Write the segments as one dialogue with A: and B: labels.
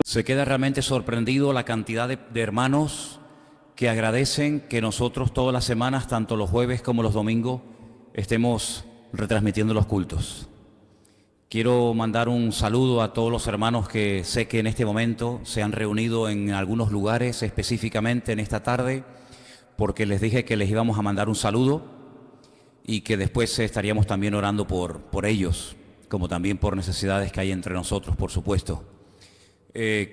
A: Se queda realmente sorprendido la cantidad de hermanos que agradecen que nosotros todas las semanas, tanto los jueves como los domingos, estemos retransmitiendo los cultos. Quiero mandar un saludo a todos los hermanos que sé que en este momento se han reunido en algunos lugares, específicamente en esta tarde, porque les dije que les íbamos a mandar un saludo y que después estaríamos también orando por ellos, como también por necesidades que hay entre nosotros, por supuesto.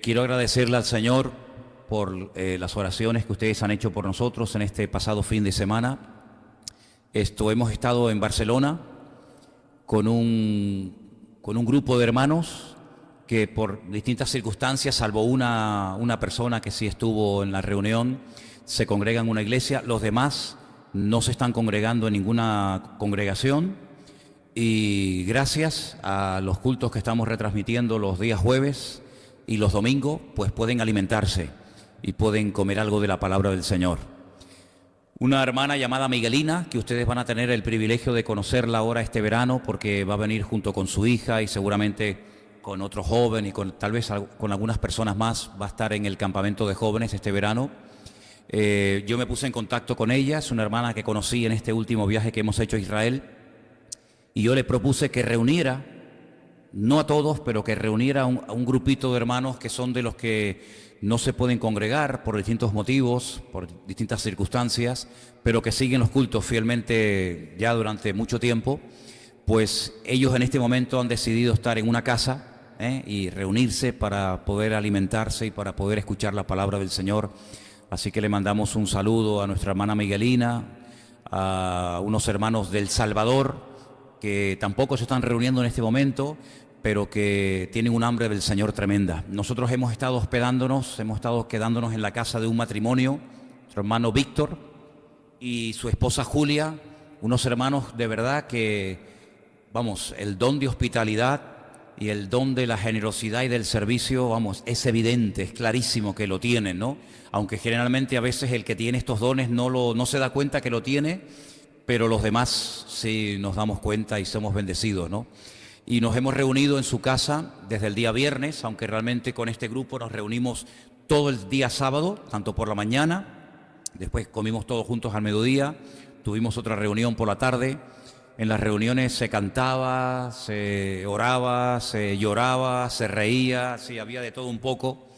A: Quiero agradecerle al Señor por las oraciones que ustedes han hecho por nosotros en este pasado fin de semana. Hemos estado en Barcelona con un grupo de hermanos que por distintas circunstancias, salvo una persona que sí estuvo en la reunión, se congrega en una iglesia. Los demás no se están congregando en ninguna congregación, y gracias a los cultos que estamos retransmitiendo los días jueves y los domingos, pues pueden alimentarse y pueden comer algo de la palabra del Señor. Una hermana llamada Miguelina, que ustedes van a tener el privilegio de conocerla ahora este verano, porque va a venir junto con su hija y seguramente con otro joven y tal vez con algunas personas más, va a estar en el campamento de jóvenes este verano. Yo me puse en contacto con ella, es una hermana que conocí en este último viaje que hemos hecho a Israel, y yo le propuse que reuniera, no a todos, pero que reuniera a un grupito de hermanos que son de los que no se pueden congregar por distintos motivos, por distintas circunstancias, pero que siguen los cultos fielmente ya durante mucho tiempo. Pues ellos en este momento han decidido estar en una casa y reunirse para poder alimentarse y para poder escuchar la palabra del Señor. Así que le mandamos un saludo a nuestra hermana Miguelina, a unos hermanos del Salvador, que tampoco se están reuniendo en este momento, pero que tienen un hambre del Señor tremenda. Nosotros hemos estado hospedándonos, hemos estado quedándonos en la casa de un matrimonio, nuestro hermano Víctor y su esposa Julia, unos hermanos de verdad que, vamos, el don de hospitalidad y el don de la generosidad y del servicio, vamos, es evidente, es clarísimo que lo tienen, ¿no? Aunque generalmente a veces el que tiene estos dones no se da cuenta que lo tiene, pero los demás sí nos damos cuenta y somos bendecidos, ¿no? Y nos hemos reunido en su casa desde el día viernes, aunque realmente con este grupo nos reunimos todo el día sábado, tanto por la mañana, después comimos todos juntos al mediodía, tuvimos otra reunión por la tarde. En las reuniones se cantaba, se oraba, se lloraba, se reía, sí, había de todo un poco.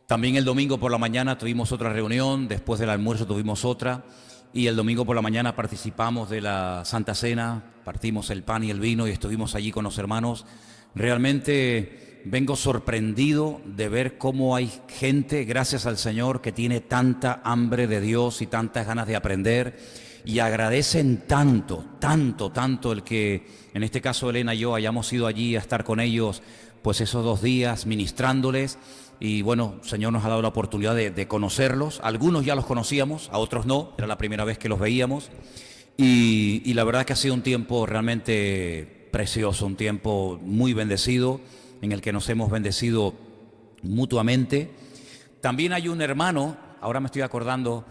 A: También el domingo por la mañana tuvimos otra reunión, después del almuerzo tuvimos otra, y el domingo por la mañana participamos de la Santa Cena, partimos el pan y el vino y estuvimos allí con los hermanos. Realmente vengo sorprendido de ver cómo hay gente, gracias al Señor, que tiene tanta hambre de Dios y tantas ganas de aprender, y agradecen tanto el que, en este caso Elena y yo, hayamos ido allí a estar con ellos pues esos 2 días ministrándoles. Y bueno, el Señor nos ha dado la oportunidad de conocerlos. Algunos ya los conocíamos, a otros no, era la primera vez que los veíamos. Y la verdad que ha sido un tiempo realmente precioso, un tiempo muy bendecido, en el que nos hemos bendecido mutuamente. También hay un hermano, ahora me estoy acordando,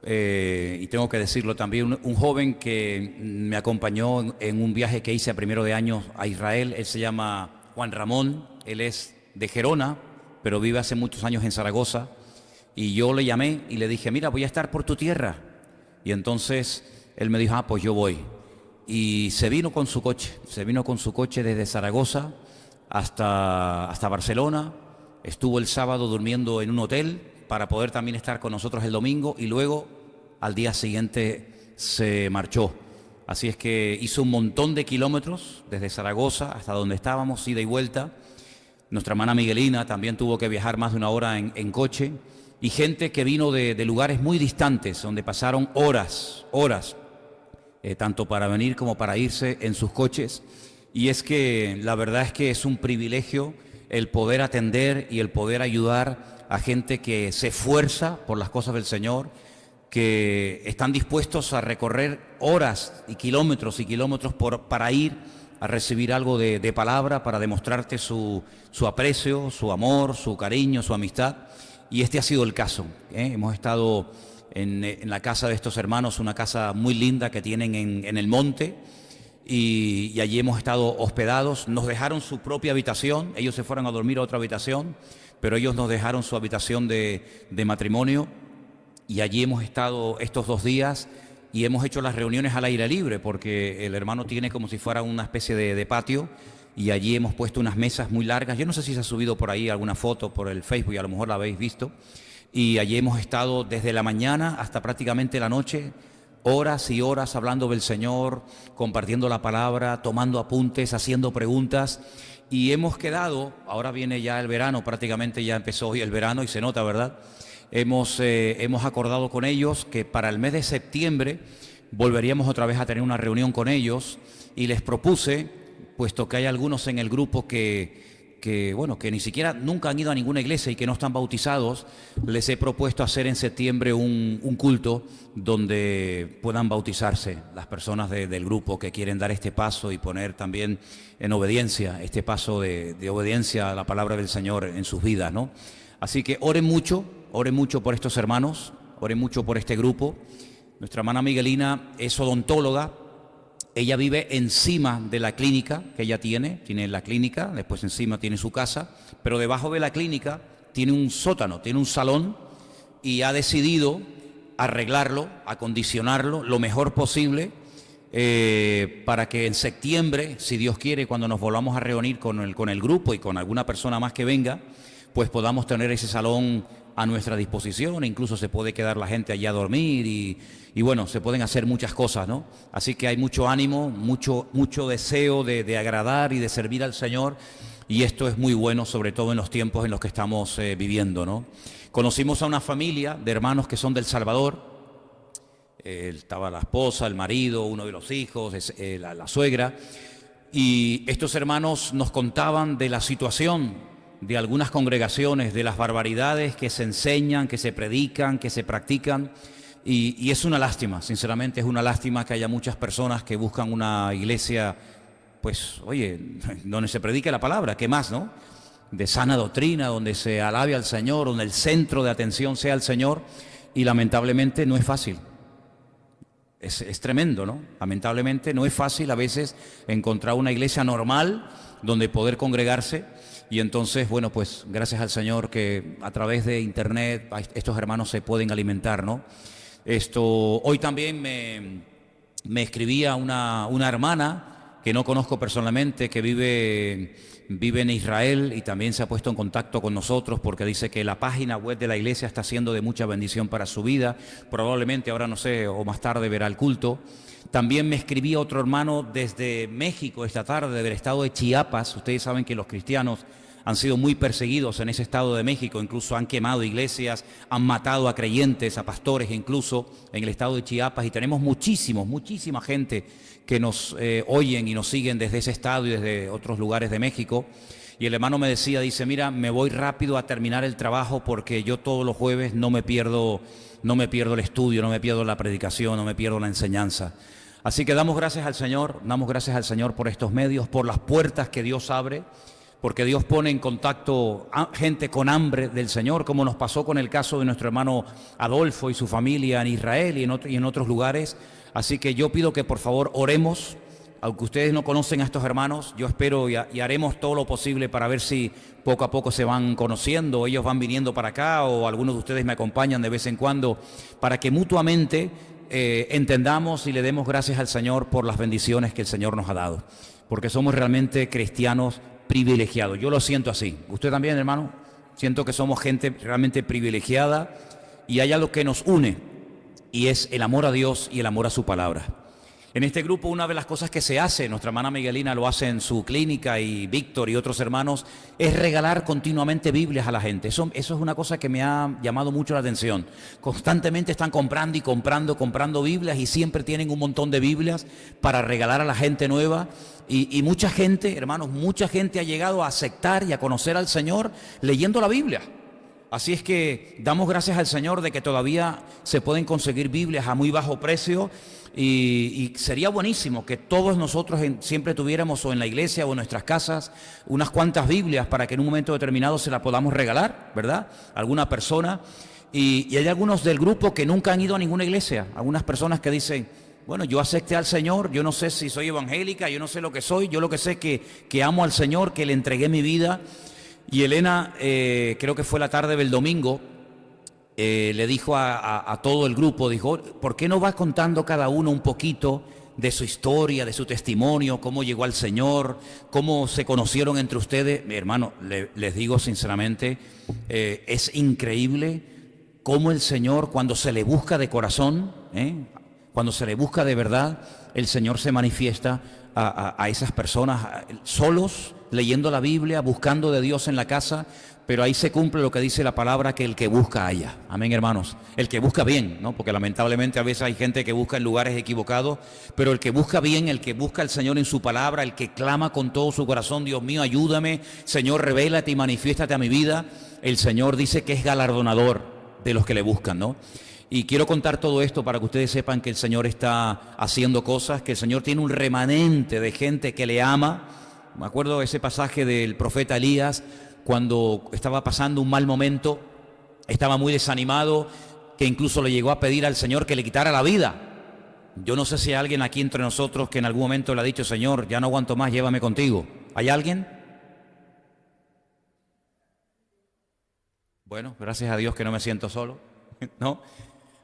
A: y tengo que decirlo también, un joven que me acompañó en un viaje que hice a primero de año a Israel. Él se llama Juan Ramón, él es de Gerona, pero vive hace muchos años en Zaragoza, y yo le llamé y le dije, mira, voy a estar por tu tierra. Y entonces él me dijo, pues yo voy. Y se vino con su coche desde Zaragoza hasta Barcelona, estuvo el sábado durmiendo en un hotel para poder también estar con nosotros el domingo, y luego al día siguiente se marchó. Así es que hizo un montón de kilómetros desde Zaragoza hasta donde estábamos, ida y vuelta. Nuestra hermana Miguelina también tuvo que viajar más de 1 hora en coche, y gente que vino de lugares muy distantes, donde pasaron horas, tanto para venir como para irse en sus coches. Y es que la verdad es que es un privilegio el poder atender y el poder ayudar a gente que se esfuerza por las cosas del Señor, que están dispuestos a recorrer horas y kilómetros para ir a recibir algo de palabra, para demostrarte su aprecio, su amor, su cariño, su amistad. Y este ha sido el caso, Hemos estado en la casa de estos hermanos, una casa muy linda que tienen en el monte, y allí hemos estado hospedados. Nos dejaron su propia habitación, ellos se fueron a dormir a otra habitación, pero ellos nos dejaron su habitación de matrimonio y allí hemos estado estos 2 días y hemos hecho las reuniones al aire libre, porque el hermano tiene como si fuera una especie de patio, y allí hemos puesto unas mesas muy largas. Yo no sé si se ha subido por ahí alguna foto por el Facebook, y a lo mejor la habéis visto, y allí hemos estado desde la mañana hasta prácticamente la noche, horas y horas hablando del Señor, compartiendo la palabra, tomando apuntes, haciendo preguntas, y hemos quedado, ahora viene ya el verano, prácticamente ya empezó hoy el verano y se nota, ¿verdad? Hemos acordado con ellos que para el mes de septiembre volveríamos otra vez a tener una reunión con ellos, y les propuse, puesto que hay algunos en el grupo que ni siquiera nunca han ido a ninguna iglesia y que no están bautizados, les he propuesto hacer en septiembre un culto donde puedan bautizarse las personas del grupo que quieren dar este paso y poner también en obediencia, este paso de obediencia a la palabra del Señor en sus vidas, ¿no? Así que oren mucho por estos hermanos, oren mucho por este grupo. Nuestra hermana Miguelina es odontóloga. Ella vive encima de la clínica que ella tiene la clínica, después encima tiene su casa, pero debajo de la clínica tiene un sótano, tiene un salón, y ha decidido arreglarlo, acondicionarlo lo mejor posible, para que en septiembre, si Dios quiere, cuando nos volvamos a reunir con el grupo y con alguna persona más que venga, pues podamos tener ese salón a nuestra disposición. Incluso se puede quedar la gente allí a dormir y bueno, se pueden hacer muchas cosas, ¿no? Así que hay mucho ánimo, mucho deseo de agradar y de servir al Señor, y esto es muy bueno, sobre todo en los tiempos en los que estamos viviendo, ¿no? Conocimos a una familia de hermanos que son del Salvador. Estaba la esposa, el marido, uno de los hijos, la suegra, y estos hermanos nos contaban de la situación de algunas congregaciones, de las barbaridades que se enseñan, que se predican, que se practican, y es una lástima, sinceramente es una lástima que haya muchas personas que buscan una iglesia, pues, oye, donde se predique la palabra, ¿qué más, no? De sana doctrina, donde se alabe al Señor, donde el centro de atención sea el Señor, y lamentablemente no es fácil. Es tremendo, ¿no? Lamentablemente no es fácil a veces encontrar una iglesia normal donde poder congregarse. Y entonces, bueno, pues gracias al Señor que a través de internet estos hermanos se pueden alimentar, ¿no? Hoy también me escribía una hermana que no conozco personalmente, que vive en Israel, y también se ha puesto en contacto con nosotros porque dice que la página web de la iglesia está siendo de mucha bendición para su vida. Probablemente ahora, no sé, o más tarde verá el culto. También me escribía otro hermano desde México esta tarde, del estado de Chiapas. Ustedes saben que los cristianos han sido muy perseguidos en ese estado de México, incluso han quemado iglesias, han matado a creyentes, a pastores incluso en el estado de Chiapas, y tenemos muchísima gente que nos oyen y nos siguen desde ese estado y desde otros lugares de México. Y el hermano me decía, dice, mira, me voy rápido a terminar el trabajo porque yo todos los jueves no me pierdo el estudio, no me pierdo la predicación, no me pierdo la enseñanza. Así que damos gracias al Señor por estos medios, por las puertas que Dios abre, porque Dios pone en contacto a gente con hambre del Señor, como nos pasó con el caso de nuestro hermano Adolfo y su familia en Israel y en otros lugares. Así que yo pido que por favor oremos, aunque ustedes no conocen a estos hermanos, yo espero y haremos todo lo posible para ver si poco a poco se van conociendo, ellos van viniendo para acá o algunos de ustedes me acompañan de vez en cuando, para que mutuamente entendamos y le demos gracias al Señor por las bendiciones que el Señor nos ha dado, porque somos realmente cristianos privilegiados. Yo lo siento así. ¿Usted también, hermano? Siento que somos gente realmente privilegiada, y hay algo que nos une, y es el amor a Dios y el amor a su palabra. En este grupo, una de las cosas que se hace, nuestra hermana Miguelina lo hace en su clínica, y Víctor y otros hermanos, es regalar continuamente Biblias a la gente. Eso es una cosa que me ha llamado mucho la atención. Constantemente están comprando y comprando Biblias, y siempre tienen un montón de Biblias para regalar a la gente nueva. Y mucha gente, hermanos, mucha gente ha llegado a aceptar y a conocer al Señor leyendo la Biblia. Así es que damos gracias al Señor de que todavía se pueden conseguir Biblias a muy bajo precio, y sería buenísimo que todos nosotros siempre tuviéramos, o en la iglesia o en nuestras casas, unas cuantas Biblias para que en un momento determinado se las podamos regalar, ¿verdad?, a alguna persona. Y hay algunos del grupo que nunca han ido a ninguna iglesia, algunas personas que dicen, bueno, yo acepté al Señor, yo no sé si soy evangélica, yo no sé lo que soy, yo lo que sé es que amo al Señor, que le entregué mi vida. Y Elena, creo que fue la tarde del domingo, le dijo a todo el grupo, dijo, ¿por qué no va contando cada uno un poquito de su historia, de su testimonio, cómo llegó al Señor, cómo se conocieron entre ustedes? Mi hermano, les digo sinceramente, es increíble cómo el Señor, cuando se le busca de corazón, cuando se le busca de verdad, el Señor se manifiesta a esas personas solos, leyendo la Biblia, buscando de Dios en la casa. Pero ahí se cumple lo que dice la palabra, que el que busca halla. Amén, hermanos. El que busca bien, ¿no? Porque lamentablemente a veces hay gente que busca en lugares equivocados, pero el que busca bien, el que busca al Señor en su palabra, el que clama con todo su corazón, Dios mío, ayúdame, Señor, revélate y manifiéstate a mi vida, el Señor dice que es galardonador de los que le buscan, ¿no? Y quiero contar todo esto para que ustedes sepan que el Señor está haciendo cosas, que el Señor tiene un remanente de gente que le ama. Me acuerdo de ese pasaje del profeta Elías, cuando estaba pasando un mal momento, estaba muy desanimado, que incluso le llegó a pedir al Señor que le quitara la vida. Yo no sé si hay alguien aquí entre nosotros que en algún momento le ha dicho, Señor, ya no aguanto más, llévame contigo. ¿Hay alguien? Bueno, gracias a Dios que no me siento solo, ¿no?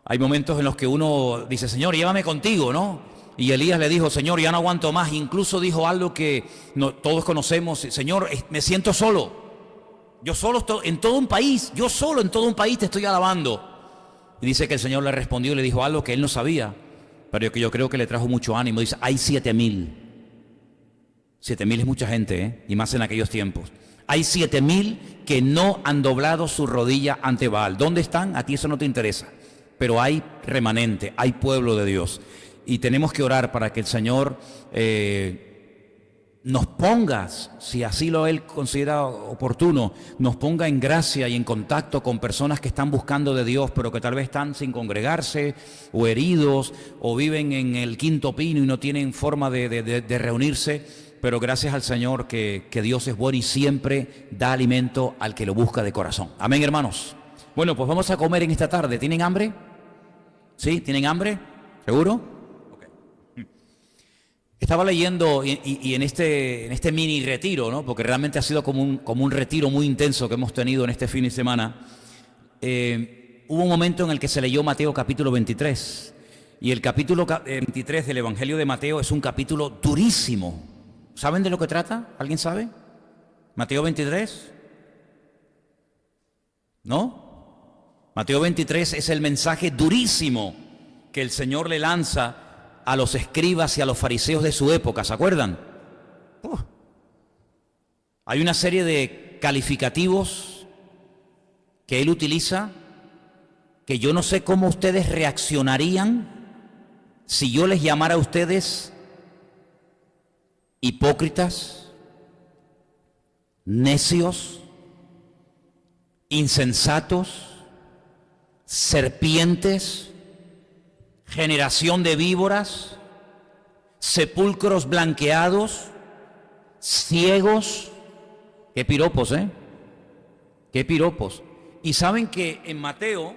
A: Hay momentos en los que uno dice, Señor, llévame contigo, ¿no? Y Elías le dijo, Señor, ya no aguanto más. Incluso dijo algo que todos conocemos, Señor, me siento solo. Yo solo estoy en todo un país, yo solo en todo un país te estoy alabando. Y dice que el Señor le respondió y le dijo algo que él no sabía, pero que yo creo que le trajo mucho ánimo. Dice, hay 7,000. 7,000 es mucha gente, y más en aquellos tiempos. Hay 7,000 que no han doblado su rodilla ante Baal. ¿Dónde están? A ti eso no te interesa. Pero hay remanente, hay pueblo de Dios. Y tenemos que orar para que el Señor nos ponga, si así lo Él considera oportuno, nos ponga en gracia y en contacto con personas que están buscando de Dios, pero que tal vez están sin congregarse, o heridos, o viven en el Quinto Pino y no tienen forma de reunirse. Pero gracias al Señor que Dios es bueno y siempre da alimento al que lo busca de corazón. Amén, hermanos. Bueno, pues vamos a comer en esta tarde. ¿Tienen hambre? ¿Sí? ¿Tienen hambre? ¿Seguro? Estaba leyendo y en este mini retiro, ¿no? Porque realmente ha sido como un retiro muy intenso que hemos tenido en este fin de semana. Hubo un momento en el que se leyó Mateo capítulo 23. Y el capítulo 23 del Evangelio de Mateo es un capítulo durísimo. ¿Saben de lo que trata? ¿Alguien sabe? ¿Mateo 23? ¿No? Mateo 23 es el mensaje durísimo que el Señor le lanza a los escribas y a los fariseos de su época, ¿se acuerdan? Hay una serie de calificativos que él utiliza que yo no sé cómo ustedes reaccionarían si yo les llamara a ustedes hipócritas, necios, insensatos, serpientes, generación de víboras, sepulcros blanqueados, ciegos. Qué piropos, ¿eh? Qué piropos. Y saben que en Mateo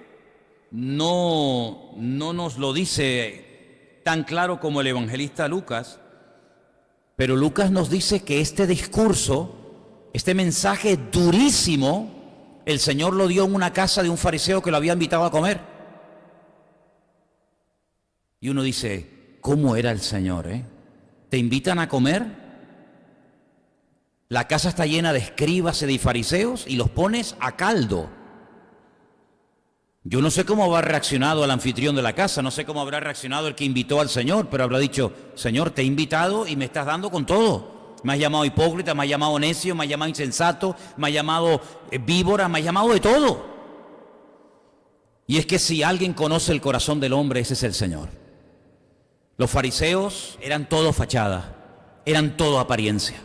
A: no nos lo dice tan claro como el evangelista Lucas, pero Lucas nos dice que este discurso, este mensaje durísimo, el Señor lo dio en una casa de un fariseo que lo había invitado a comer. Y uno dice, ¿cómo era el Señor, eh? ¿Te invitan a comer? La casa está llena de escribas y de fariseos y los pones a caldo. Yo no sé cómo habrá reaccionado el anfitrión de la casa, no sé cómo habrá reaccionado el que invitó al Señor, pero habrá dicho, Señor, te he invitado y me estás dando con todo. Me has llamado hipócrita, me has llamado necio, me has llamado insensato, me has llamado víbora, me has llamado de todo. Y es que si alguien conoce el corazón del hombre, ese es el Señor. Los fariseos eran todo fachada, eran todo apariencia.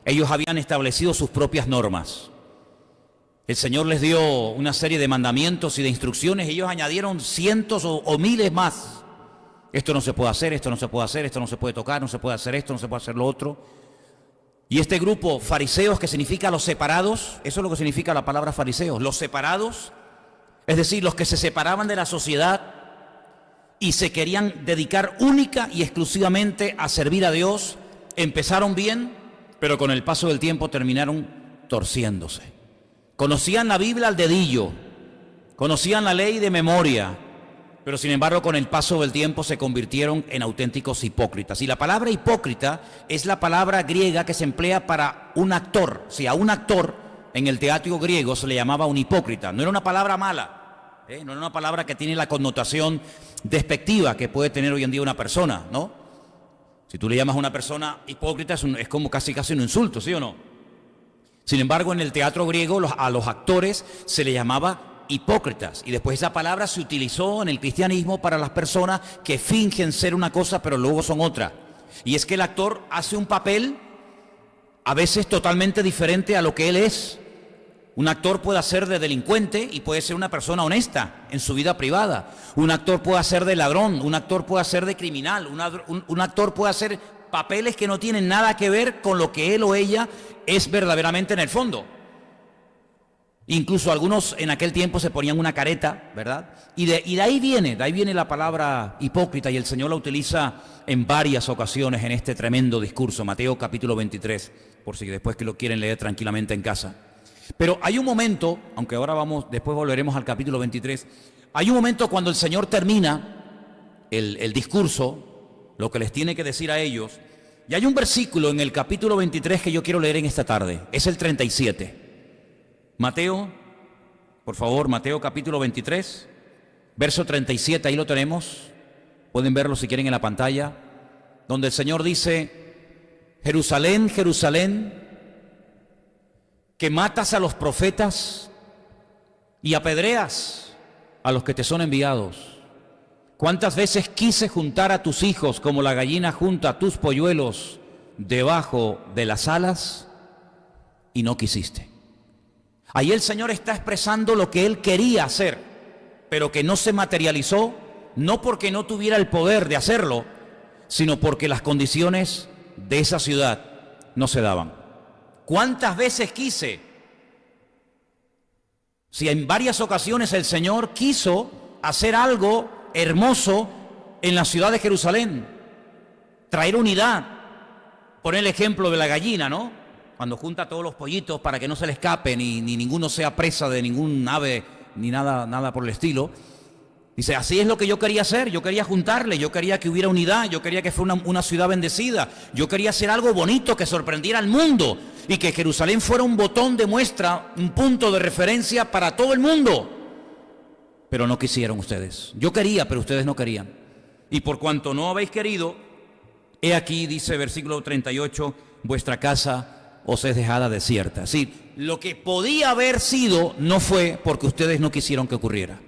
A: Ellos habían establecido sus propias normas. El Señor les dio una serie de mandamientos y de instrucciones, y ellos añadieron cientos o miles más. Esto no se puede hacer, esto no se puede hacer, esto no se puede tocar, no se puede hacer esto, no se puede hacer lo otro. Y este grupo, fariseos, que significa los separados, eso es lo que significa la palabra fariseos, los separados, es decir, los que se separaban de la sociedad y se querían dedicar única y exclusivamente a servir a Dios, empezaron bien, pero con el paso del tiempo terminaron torciéndose. conocían la Biblia al dedillo, conocían la ley de memoria, pero sin embargo con el paso del tiempo se convirtieron en auténticos hipócritas. Y la palabra hipócrita es la palabra griega que se emplea para un actor. Si a un actor en el teatro griego se le llamaba un hipócrita, no era una palabra mala, no era una palabra que tiene la connotación despectiva que puede tener hoy en día una persona, ¿no? Si tú le llamas a una persona hipócrita es como casi un insulto, ¿sí o no? Sin embargo, en el teatro griego a los actores se le llamaba hipócritas, y después esa palabra se utilizó en el cristianismo para las personas que fingen ser una cosa pero luego son otra. Y es que el actor hace un papel a veces totalmente diferente a lo que él es. Un actor puede hacer de delincuente y puede ser una persona honesta en su vida privada. Un actor puede hacer de ladrón, un actor puede hacer de criminal, un actor puede hacer papeles que no tienen nada que ver con lo que él o ella es verdaderamente en el fondo. Incluso algunos en aquel tiempo se ponían una careta, ¿verdad? Y de ahí viene la palabra hipócrita, y el Señor la utiliza en varias ocasiones en este tremendo discurso, Mateo capítulo 23, por si después que lo quieren leer tranquilamente en casa. Pero hay un momento, aunque ahora después volveremos al capítulo 23, hay un momento cuando el Señor termina el discurso, lo que les tiene que decir a ellos, y hay un versículo en el capítulo 23 que yo quiero leer en esta tarde, es el 37. Mateo, por favor, Mateo capítulo 23, verso 37, ahí lo tenemos, pueden verlo si quieren en la pantalla, donde el Señor dice: Jerusalén, Jerusalén, que matas a los profetas y apedreas a los que te son enviados. ¿Cuántas veces quise juntar a tus hijos como la gallina junta a tus polluelos debajo de las alas y no quisiste? Ahí el Señor está expresando lo que Él quería hacer, pero que no se materializó, no porque no tuviera el poder de hacerlo, sino porque las condiciones de esa ciudad no se daban. ¿Cuántas veces quise? Si en varias ocasiones el Señor quiso hacer algo hermoso en la ciudad de Jerusalén, traer unidad, poner el ejemplo de la gallina, ¿no? Cuando junta a todos los pollitos para que no se le escapen ni ninguno sea presa de ningún ave ni nada por el estilo. Dice, así es lo que yo quería hacer, yo quería juntarle, yo quería que hubiera unidad, yo quería que fuera una ciudad bendecida, yo quería hacer algo bonito que sorprendiera al mundo y que Jerusalén fuera un botón de muestra, un punto de referencia para todo el mundo. Pero no quisieron ustedes. Yo quería, pero ustedes no querían. Y por cuanto no habéis querido, he aquí, dice versículo 38, vuestra casa os es dejada desierta. Sí, lo que podía haber sido no fue porque ustedes no quisieron que ocurriera.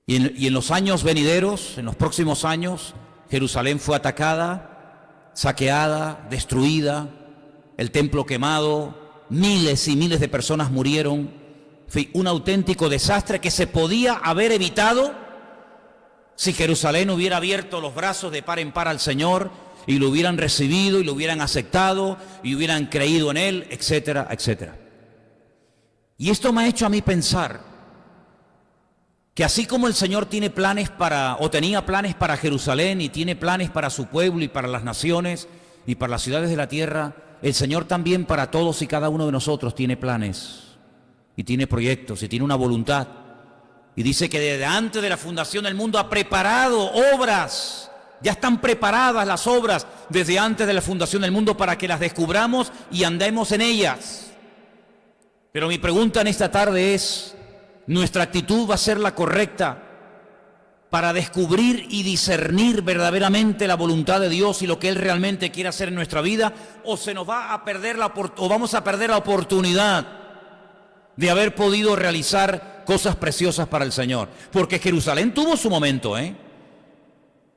A: Y en los años venideros, en los próximos años, Jerusalén fue atacada, saqueada, destruida, el templo quemado, miles y miles de personas murieron. Fue un auténtico desastre que se podía haber evitado si Jerusalén hubiera abierto los brazos de par en par al Señor y lo hubieran recibido y lo hubieran aceptado y hubieran creído en Él, etcétera, etcétera. Y esto me ha hecho a mí pensar que así como el Señor tiene planes tenía planes para Jerusalén y tiene planes para su pueblo y para las naciones y para las ciudades de la tierra, el Señor también para todos y cada uno de nosotros tiene planes y tiene proyectos y tiene una voluntad. Y dice que desde antes de la fundación del mundo ha preparado obras, ya están preparadas las obras desde antes de la fundación del mundo para que las descubramos y andemos en ellas. Pero mi pregunta en esta tarde es, ¿nuestra actitud va a ser la correcta para descubrir y discernir verdaderamente la voluntad de Dios y lo que Él realmente quiere hacer en nuestra vida? ¿O se nos va a perder vamos a perder la oportunidad de haber podido realizar cosas preciosas para el Señor? Porque Jerusalén tuvo su momento,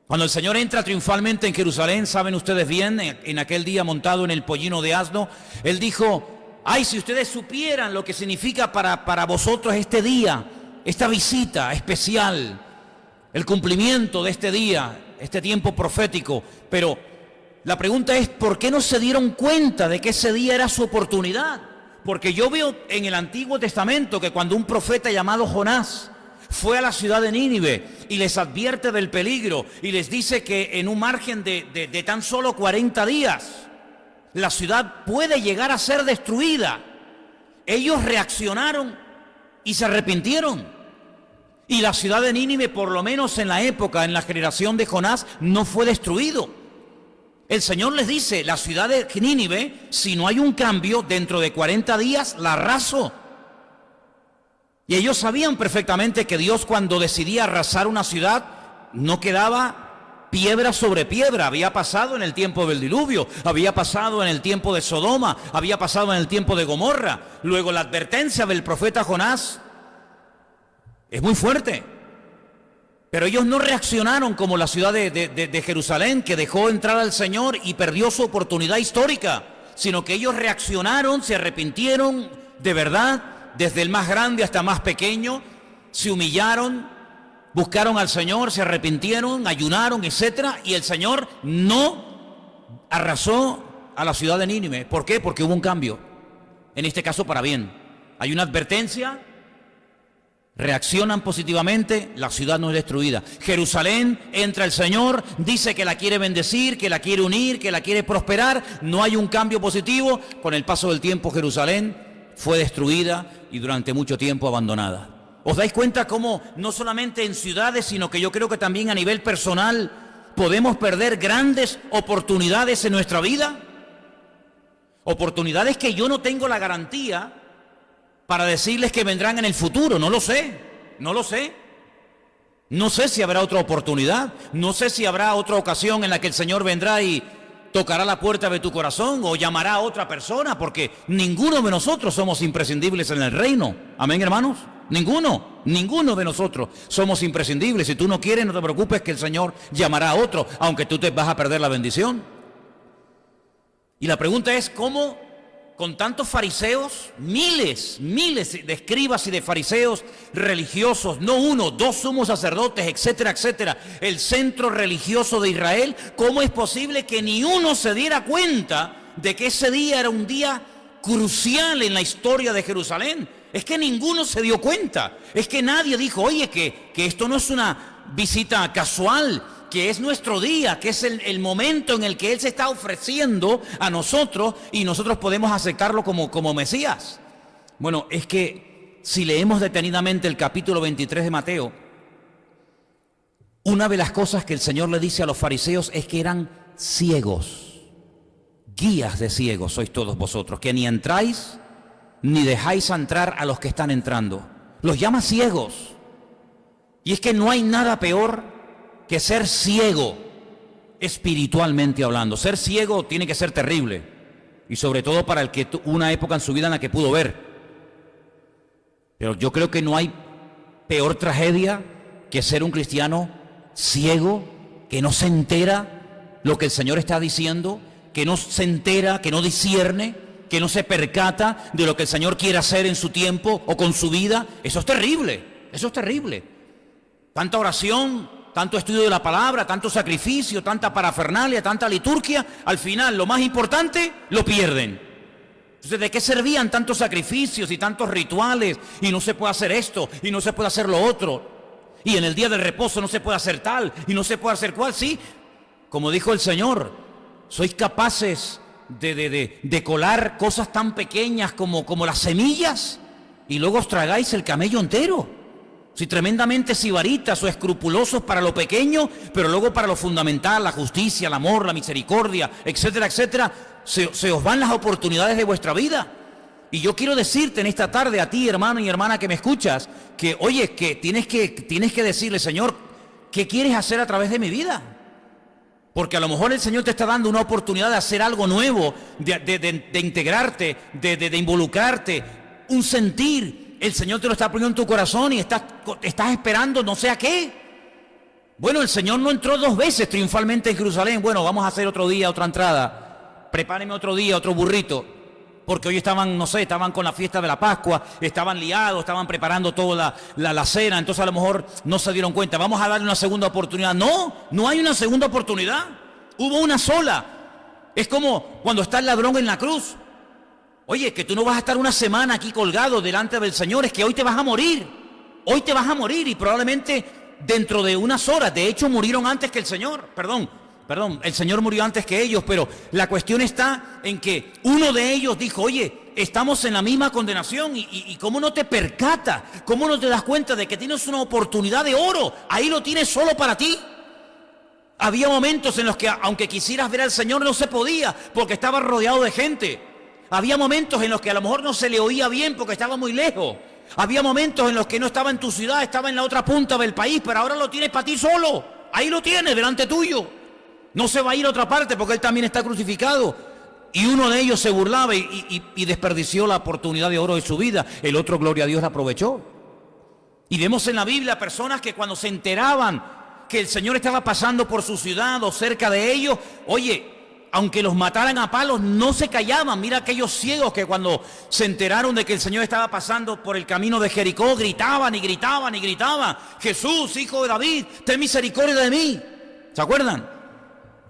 A: Cuando el Señor entra triunfalmente en Jerusalén, saben ustedes bien, en aquel día montado en el pollino de asno, Él dijo: ay, si ustedes supieran lo que significa para vosotros este día, esta visita especial, el cumplimiento de este día, este tiempo profético. Pero la pregunta es, ¿por qué no se dieron cuenta de que ese día era su oportunidad? Porque yo veo en el Antiguo Testamento que cuando un profeta llamado Jonás fue a la ciudad de Nínive y les advierte del peligro y les dice que en un margen de tan solo 40 días, la ciudad puede llegar a ser destruida. Ellos reaccionaron y se arrepintieron. Y la ciudad de Nínive, por lo menos en la época, en la generación de Jonás, no fue destruido. El Señor les dice, la ciudad de Nínive, si no hay un cambio, dentro de 40 días la arraso. Y ellos sabían perfectamente que Dios, cuando decidía arrasar una ciudad, no quedaba piedra sobre piedra. Había pasado en el tiempo del diluvio, había pasado en el tiempo de Sodoma, había pasado en el tiempo de Gomorra. Luego la advertencia del profeta Jonás es muy fuerte. Pero ellos no reaccionaron como la ciudad de Jerusalén, que dejó entrar al Señor y perdió su oportunidad histórica, sino que ellos reaccionaron, se arrepintieron de verdad, desde el más grande hasta el más pequeño, se humillaron, buscaron al Señor, se arrepintieron, ayunaron, etcétera, y el Señor no arrasó a la ciudad de Nínive. ¿Por qué? Porque hubo un cambio, en este caso para bien. Hay una advertencia, reaccionan positivamente, la ciudad no es destruida. Jerusalén, entra el Señor, dice que la quiere bendecir, que la quiere unir, que la quiere prosperar, no hay un cambio positivo. Con el paso del tiempo Jerusalén fue destruida y durante mucho tiempo abandonada. ¿Os dais cuenta cómo no solamente en ciudades, sino que yo creo que también a nivel personal podemos perder grandes oportunidades en nuestra vida? Oportunidades que yo no tengo la garantía para decirles que vendrán en el futuro. No lo sé, no lo sé. No sé si habrá otra oportunidad, no sé si habrá otra ocasión en la que el Señor vendrá y tocará la puerta de tu corazón o llamará a otra persona, porque ninguno de nosotros somos imprescindibles en el reino. Amén, hermanos. Ninguno de nosotros somos imprescindibles. Si tú no quieres, no te preocupes, que el Señor llamará a otro, aunque tú te vas a perder la bendición. Y la pregunta es, ¿cómo con tantos fariseos, miles de escribas y de fariseos religiosos, no uno, dos sumos sacerdotes, etcétera, etcétera, el centro religioso de Israel, cómo es posible que ni uno se diera cuenta de que ese día era un día crucial en la historia de Jerusalén? Es que ninguno se dio cuenta, es que nadie dijo, oye, que esto no es una visita casual, que es nuestro día, que es el momento en el que Él se está ofreciendo a nosotros y nosotros podemos aceptarlo como Mesías. Bueno, es que si leemos detenidamente el capítulo 23 de Mateo, una de las cosas que el Señor le dice a los fariseos es que eran ciegos, guías de ciegos sois todos vosotros, que ni entráis ni dejáis entrar a los que están entrando. Los llama ciegos. Y es que no hay nada peor que ser ciego, espiritualmente hablando. Ser ciego tiene que ser terrible, y sobre todo para el que una época en su vida en la que pudo ver. Pero yo creo que no hay peor tragedia que ser un cristiano ciego, que no se entera lo que el Señor está diciendo, que no se entera, que no discierne, que no se percata de lo que el Señor quiere hacer en su tiempo o con su vida. Eso es terrible, eso es terrible. Tanta oración, tanto estudio de la palabra, tanto sacrificio, tanta parafernalia, tanta liturgia, al final lo más importante lo pierden. Entonces, ¿de qué servían tantos sacrificios y tantos rituales? Y no se puede hacer esto, y no se puede hacer lo otro. Y en el día del reposo no se puede hacer tal, y no se puede hacer cual. Sí, como dijo el Señor, sois capaces de colar cosas tan pequeñas como las semillas, y luego os tragáis el camello entero. Si tremendamente sibaritas o escrupulosos para lo pequeño, pero luego para lo fundamental, la justicia, el amor, la misericordia, etcétera, etcétera, se os van las oportunidades de vuestra vida. Y yo quiero decirte en esta tarde a ti, hermano y hermana que me escuchas, que oye, que tienes que decirle, Señor, ¿qué quieres hacer a través de mi vida? Porque a lo mejor el Señor te está dando una oportunidad de hacer algo nuevo, de integrarte, de involucrarte, un sentir. El Señor te lo está poniendo en tu corazón y estás esperando no sé a qué. Bueno, el Señor no entró 2 veces triunfalmente en Jerusalén. Bueno, vamos a hacer otro día, otra entrada. Prepárenme otro día, otro burrito. Porque hoy estaban, no sé, estaban con la fiesta de la Pascua, estaban liados, estaban preparando toda la cena. Entonces a lo mejor no se dieron cuenta. Vamos a darle una segunda oportunidad. No, no hay una segunda oportunidad. Hubo una sola. Es como cuando está el ladrón en la cruz. Oye, que tú no vas a estar una semana aquí colgado delante del Señor, es que hoy te vas a morir. Hoy te vas a morir y probablemente dentro de unas horas. De hecho, murieron antes que el Señor. Perdón, el Señor murió antes que ellos, pero la cuestión está en que uno de ellos dijo, oye, estamos en la misma condenación. ¿Y cómo no te percatas? ¿Cómo no te das cuenta de que tienes una oportunidad de oro? Ahí lo tienes solo para ti. Había momentos en los que, aunque quisieras ver al Señor, no se podía porque estaba rodeado de gente. Había momentos en los que a lo mejor no se le oía bien porque estaba muy lejos. Había momentos en los que no estaba en tu ciudad, estaba en la otra punta del país, pero ahora lo tienes para ti solo. Ahí lo tienes, delante tuyo. No se va a ir a otra parte porque Él también está crucificado. Y uno de ellos se burlaba y desperdició la oportunidad de oro de su vida. El otro, gloria a Dios, la aprovechó. Y vemos en la Biblia personas que cuando se enteraban que el Señor estaba pasando por su ciudad o cerca de ellos, oye, aunque los mataran a palos, no se callaban. Mira aquellos ciegos que cuando se enteraron de que el Señor estaba pasando por el camino de Jericó, gritaban y gritaban y gritaban: Jesús, hijo de David, ten misericordia de mí. ¿Se acuerdan?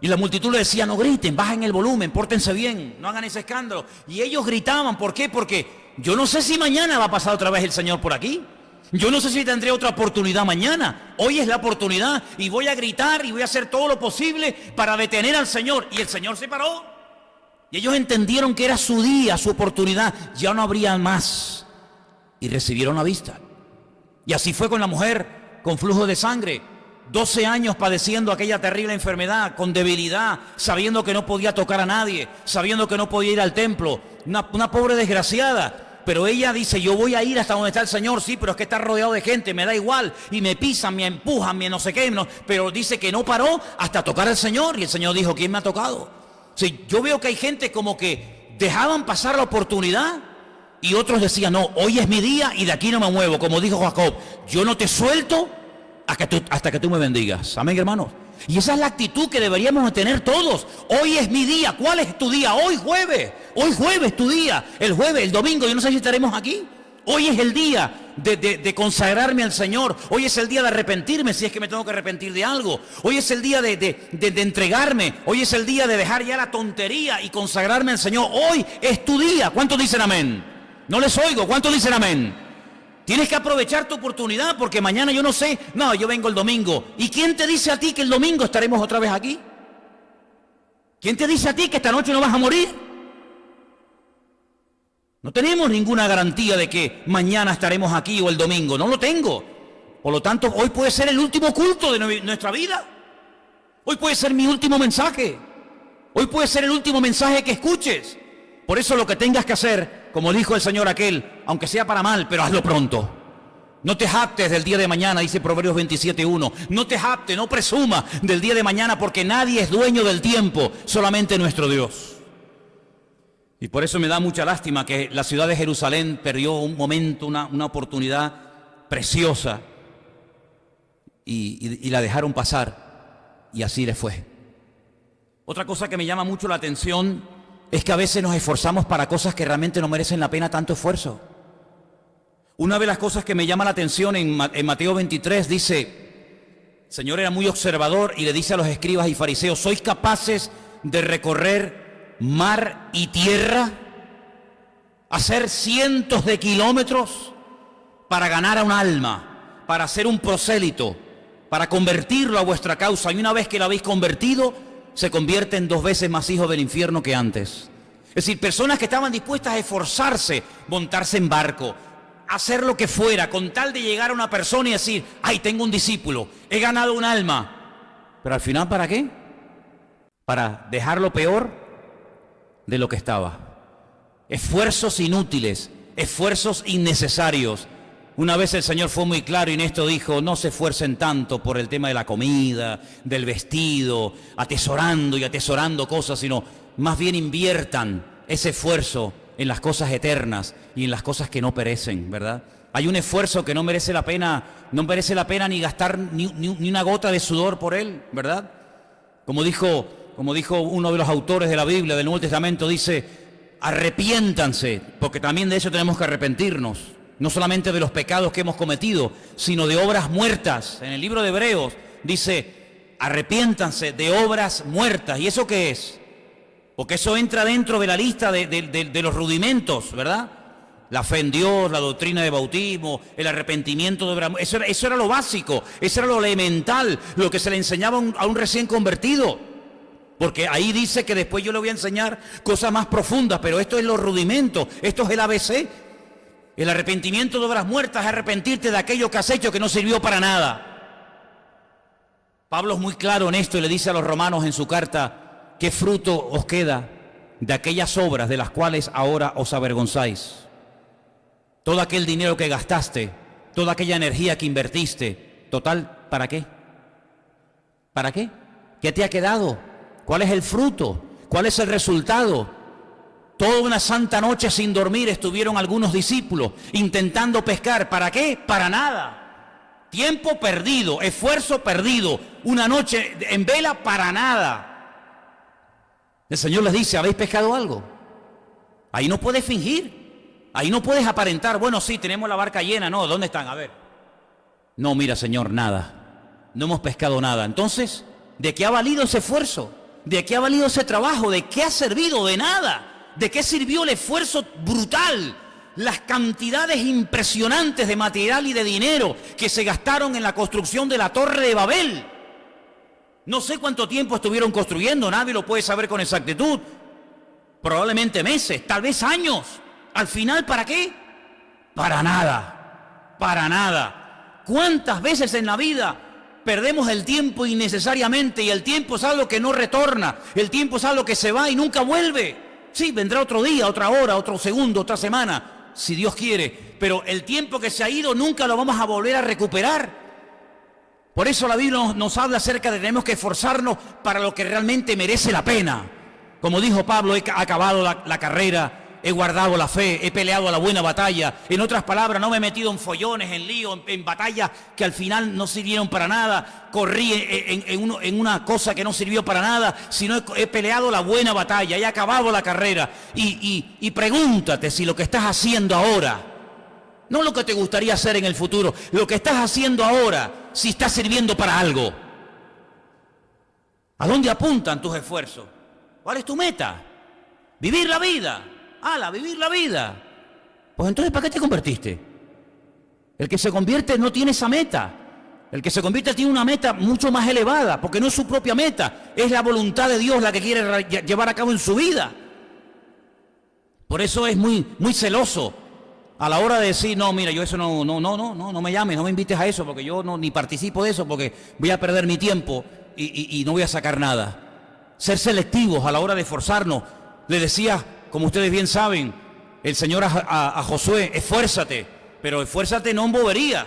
A: Y la multitud le decía: no griten, bajen el volumen, pórtense bien, no hagan ese escándalo. Y ellos gritaban, ¿por qué? Porque yo no sé si mañana va a pasar otra vez el Señor por aquí. Yo no sé si tendré otra oportunidad mañana. Hoy es la oportunidad y voy a gritar y voy a hacer todo lo posible para detener al Señor. Y el Señor se paró. Y ellos entendieron que era su día, su oportunidad. Ya no habría más. Y recibieron la vista. Y así fue con la mujer con flujo de sangre. 12 años padeciendo aquella terrible enfermedad, con debilidad, sabiendo que no podía tocar a nadie, sabiendo que no podía ir al templo. Una pobre desgraciada. Pero ella dice: yo voy a ir hasta donde está el Señor. Sí, pero es que está rodeado de gente, me da igual. Y me pisan, me empujan, me no sé qué. Pero dice que no paró hasta tocar al Señor. Y el Señor dijo: ¿quién me ha tocado? Sí, yo veo que hay gente como que dejaban pasar la oportunidad. Y otros decían: no, hoy es mi día y de aquí no me muevo. Como dijo Jacob: yo no te suelto hasta que tú me bendigas. Amén, hermanos. Y esa es la actitud que deberíamos tener todos. Hoy es mi día. ¿Cuál es tu día? Hoy jueves. Hoy jueves tu día. El jueves, el domingo, yo no sé si estaremos aquí. Hoy es el día de consagrarme al Señor. Hoy es el día de arrepentirme si es que me tengo que arrepentir de algo. Hoy es el día de entregarme. Hoy es el día de dejar ya la tontería y consagrarme al Señor. Hoy es tu día. ¿Cuántos dicen amén? No les oigo. ¿Cuántos dicen amén? Tienes que aprovechar tu oportunidad porque mañana yo no sé. No, yo vengo el domingo. ¿Y quién te dice a ti que el domingo estaremos otra vez aquí? ¿Quién te dice a ti que esta noche no vas a morir? No tenemos ninguna garantía de que mañana estaremos aquí o el domingo. No lo tengo. Por lo tanto, hoy puede ser el último culto de nuestra vida. Hoy puede ser mi último mensaje. Hoy puede ser el último mensaje que escuches. Por eso lo que tengas que hacer, como dijo el Señor aquel, aunque sea para mal, pero hazlo pronto. No te jactes del día de mañana, dice Proverbios 27:1. No te jactes, no presumas del día de mañana, porque nadie es dueño del tiempo, solamente nuestro Dios. Y por eso me da mucha lástima que la ciudad de Jerusalén perdió un momento, una oportunidad preciosa y la dejaron pasar, y así le fue. Otra cosa que me llama mucho la atención es que a veces nos esforzamos para cosas que realmente no merecen la pena tanto esfuerzo. Una de las cosas que me llama la atención en Mateo 23 dice: el Señor era muy observador y le dice a los escribas y fariseos: ¿sois capaces de recorrer mar y tierra, hacer cientos de kilómetros para ganar a un alma, para ser un prosélito, para convertirlo a vuestra causa? Y una vez que lo habéis convertido, se convierten 2 veces más hijos del infierno que antes. Es decir, personas que estaban dispuestas a esforzarse, montarse en barco, hacer lo que fuera, con tal de llegar a una persona y decir: ay, tengo un discípulo, he ganado un alma. Pero al final, ¿para qué? Para dejarlo peor de lo que estaba. Esfuerzos inútiles, esfuerzos innecesarios. Una vez el Señor fue muy claro y en esto dijo: no se esfuercen tanto por el tema de la comida, del vestido, atesorando y atesorando cosas, sino más bien inviertan ese esfuerzo en las cosas eternas y en las cosas que no perecen, ¿verdad? Hay un esfuerzo que no merece la pena ni gastar ni una gota de sudor por él, ¿verdad? Como dijo uno de los autores de la Biblia, del Nuevo Testamento, dice: arrepiéntanse, porque también de eso tenemos que arrepentirnos. No solamente de los pecados que hemos cometido, sino de obras muertas. En el libro de Hebreos dice: arrepiéntanse de obras muertas. ¿Y eso qué es? Porque eso entra dentro de la lista de los rudimentos, ¿verdad? La fe en Dios, la doctrina de bautismo, el arrepentimiento de obras muertas. Eso era lo básico, eso era lo elemental, lo que se le enseñaba a un recién convertido. Porque ahí dice que después yo le voy a enseñar cosas más profundas, pero esto es los rudimentos, esto es el ABC. El arrepentimiento de obras muertas es arrepentirte de aquello que has hecho que no sirvió para nada. Pablo es muy claro en esto y le dice a los romanos en su carta: ¿qué fruto os queda de aquellas obras de las cuales ahora os avergonzáis? Todo aquel dinero que gastaste, toda aquella energía que invertiste, total, ¿para qué? ¿Para qué? ¿Qué te ha quedado? ¿Cuál es el fruto? ¿Cuál es el resultado? Toda una santa noche sin dormir estuvieron algunos discípulos intentando pescar. ¿Para qué? Para nada. Tiempo perdido, esfuerzo perdido, una noche en vela para nada. El Señor les dice: ¿habéis pescado algo? Ahí no puedes fingir, ahí no puedes aparentar. Bueno, sí, tenemos la barca llena. No, ¿dónde están? A ver. No, mira, Señor, nada. No hemos pescado nada. Entonces, ¿de qué ha valido ese esfuerzo? ¿De qué ha valido ese trabajo? ¿De qué ha servido? De nada. ¿De qué sirvió el esfuerzo brutal? Las cantidades impresionantes de material y de dinero que se gastaron en la construcción de la Torre de Babel. No sé cuánto tiempo estuvieron construyendo, nadie lo puede saber con exactitud. Probablemente meses, tal vez años. Al final, ¿para qué? Para nada. Para nada. ¿Cuántas veces en la vida perdemos el tiempo innecesariamente? Y el tiempo es algo que no retorna. El tiempo es algo que se va y nunca vuelve. Sí, vendrá otro día, otra hora, otro segundo, otra semana, si Dios quiere. Pero el tiempo que se ha ido nunca lo vamos a volver a recuperar. Por eso la Biblia nos habla acerca de que tenemos que esforzarnos para lo que realmente merece la pena. Como dijo Pablo: he acabado la carrera, he guardado la fe, he peleado la buena batalla. En otras palabras, no me he metido en follones, en líos, en batallas que al final no sirvieron para nada. Corrí en una cosa que no sirvió para nada, sino he peleado la buena batalla, he acabado la carrera. Y pregúntate si lo que estás haciendo ahora, no lo que te gustaría hacer en el futuro, lo que estás haciendo ahora, si está sirviendo para algo. ¿A dónde apuntan tus esfuerzos? ¿Cuál es tu meta? ¿Vivir la vida? Vivir la vida. Pues entonces, ¿para qué te convertiste? El que se convierte no tiene esa meta. El que se convierte tiene una meta mucho más elevada, porque no es su propia meta, es la voluntad de Dios la que quiere llevar a cabo en su vida. Por eso es muy celoso a la hora de decir: no, mira, yo eso no me llames, no me invites a eso, porque yo ni participo de eso, porque voy a perder mi tiempo y no voy a sacar nada. Ser selectivos a la hora de esforzarnos. Le decía, como ustedes bien saben, el Señor a Josué: esfuérzate, pero esfuérzate no en bobería,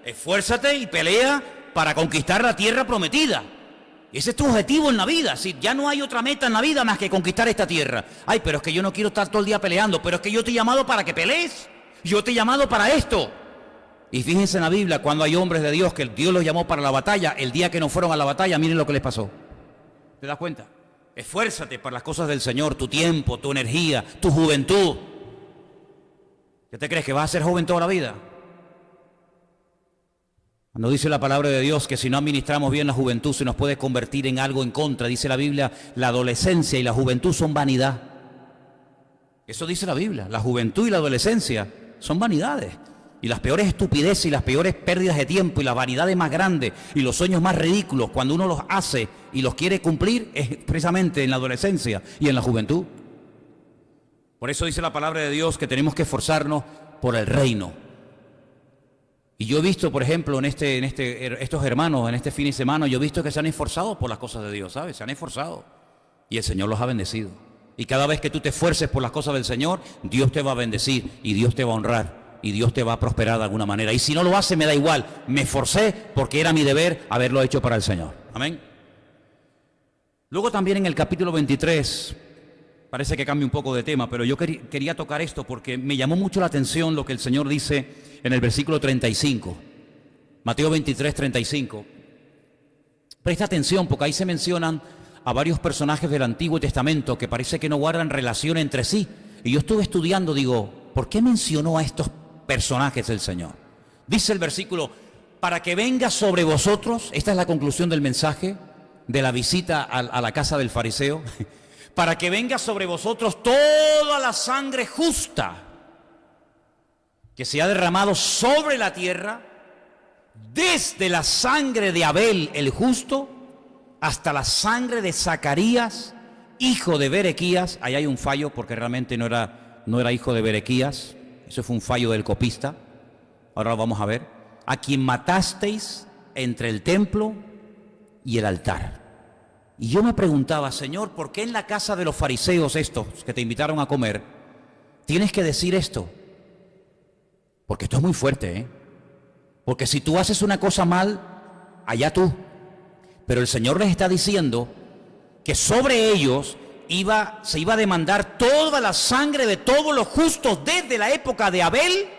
A: esfuérzate y pelea para conquistar la tierra prometida. Ese es tu objetivo en la vida. Si ya no hay otra meta en la vida más que conquistar esta tierra. Ay, pero es que yo no quiero estar todo el día peleando, pero es que yo te he llamado para que pelees, yo te he llamado para esto. Y fíjense en la Biblia, cuando hay hombres de Dios que Dios los llamó para la batalla, el día que no fueron a la batalla, miren lo que les pasó. ¿Te das cuenta? Esfuérzate para las cosas del Señor, tu tiempo, tu energía, tu juventud. ¿Qué te crees, que vas a ser joven toda la vida? Cuando dice la palabra de Dios que si no administramos bien la juventud se nos puede convertir en algo en contra. Dice la Biblia: la adolescencia y la juventud son vanidad. Eso dice la Biblia: la juventud y la adolescencia son vanidades. Y las peores estupideces y las peores pérdidas de tiempo y las vanidades más grandes y los sueños más ridículos, cuando uno los hace y los quiere cumplir, es precisamente en la adolescencia y en la juventud. Por eso dice la palabra de Dios que tenemos que esforzarnos por el reino. Y yo he visto, por ejemplo, estos hermanos, en este fin de semana, yo he visto que se han esforzado por las cosas de Dios, ¿sabes? Se han esforzado y el Señor los ha bendecido. Y cada vez que tú te esfuerces por las cosas del Señor, Dios te va a bendecir y Dios te va a honrar. Y Dios te va a prosperar de alguna manera. Y si no lo hace, me da igual. Me esforcé porque era mi deber haberlo hecho para el Señor. Amén. Luego también en el capítulo 23, parece que cambia un poco de tema, pero yo quería tocar esto porque me llamó mucho la atención lo que el Señor dice en el versículo 35. Mateo 23, 35. Presta atención porque ahí se mencionan a varios personajes del Antiguo Testamento que parece que no guardan relación entre sí. Y yo estuve estudiando, digo, ¿por qué mencionó a estos personajes el Señor? Dice el versículo: para que venga sobre vosotros, esta es la conclusión del mensaje de la visita a la casa del fariseo, para que venga sobre vosotros toda la sangre justa que se ha derramado sobre la tierra, desde la sangre de Abel el justo hasta la sangre de Zacarías, hijo de Berequías. Ahí hay un fallo porque realmente no era hijo de Berequías, eso fue un fallo del copista, ahora lo vamos a ver, a quien matasteis entre el templo y el altar. Y yo me preguntaba, Señor, ¿por qué en la casa de los fariseos estos que te invitaron a comer tienes que decir esto? Porque esto es muy fuerte, ¿eh? Porque si tú haces una cosa mal, allá tú. Pero el Señor les está diciendo que sobre ellos se iba a demandar toda la sangre de todos los justos desde la época de Abel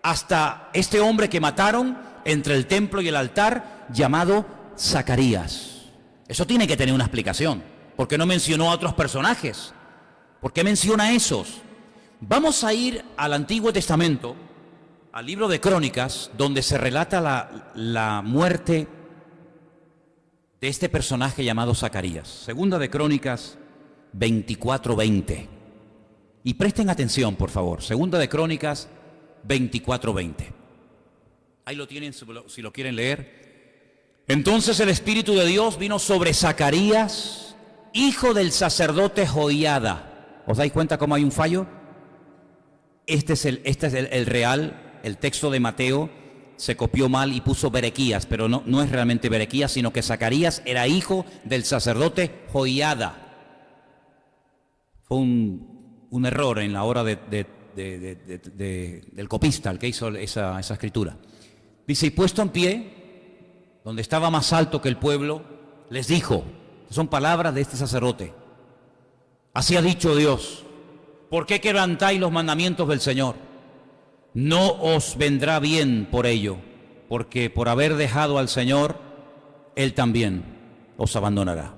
A: hasta este hombre que mataron entre el templo y el altar llamado Zacarías. Eso tiene que tener una explicación. ¿Por qué no mencionó a otros personajes? ¿Por qué menciona a esos? Vamos a ir al Antiguo Testamento, al libro de Crónicas, donde se relata la muerte de este personaje llamado Zacarías. Segunda de Crónicas 24:20. Y presten atención, por favor. Segunda de Crónicas 24:20. Ahí lo tienen si lo quieren leer. Entonces el Espíritu de Dios vino sobre Zacarías, hijo del sacerdote Joiada. ¿Os dais cuenta cómo hay un fallo? Este es el real, el texto de Mateo se copió mal y puso Berequías, pero no es realmente Berequías, sino que Zacarías era hijo del sacerdote Joiada. Fue un error en la hora del copista, el que hizo esa escritura. Dice, y puesto en pie, donde estaba más alto que el pueblo, les dijo, son palabras de este sacerdote, así ha dicho Dios, ¿por qué quebrantáis los mandamientos del Señor? No os vendrá bien por ello, porque por haber dejado al Señor, Él también os abandonará.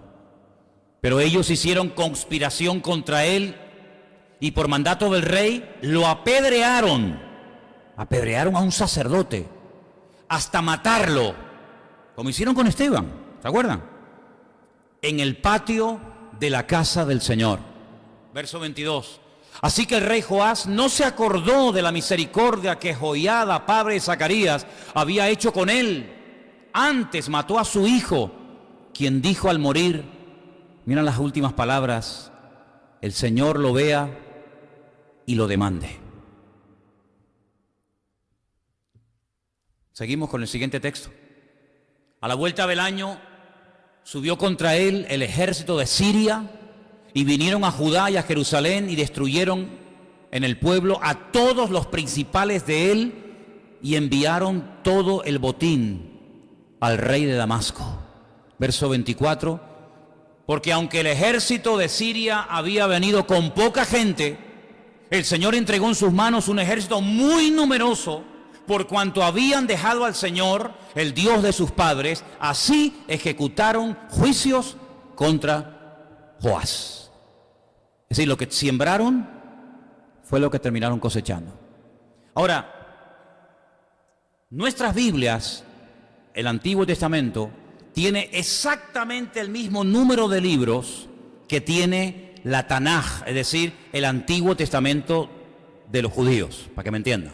A: Pero ellos hicieron conspiración contra Él y por mandato del rey lo apedrearon a un sacerdote, hasta matarlo, como hicieron con Esteban, ¿se acuerdan? En el patio de la casa del Señor. Verso 22. Así que el rey Joás no se acordó de la misericordia que Joiada, padre de Zacarías, había hecho con él. Antes mató a su hijo, quien dijo al morir, miren las últimas palabras, el Señor lo vea y lo demande. Seguimos con el siguiente texto. A la vuelta del año subió contra él el ejército de Siria y vinieron a Judá y a Jerusalén y destruyeron en el pueblo a todos los principales de él y enviaron todo el botín al rey de Damasco. Verso 24, porque aunque el ejército de Siria había venido con poca gente, el Señor entregó en sus manos un ejército muy numeroso, por cuanto habían dejado al Señor, el Dios de sus padres, así ejecutaron juicios contra Joás. Es decir, lo que sembraron fue lo que terminaron cosechando. Ahora, nuestras Biblias, el Antiguo Testamento, tiene exactamente el mismo número de libros que tiene la Tanaj, es decir, el Antiguo Testamento de los judíos, para que me entiendan.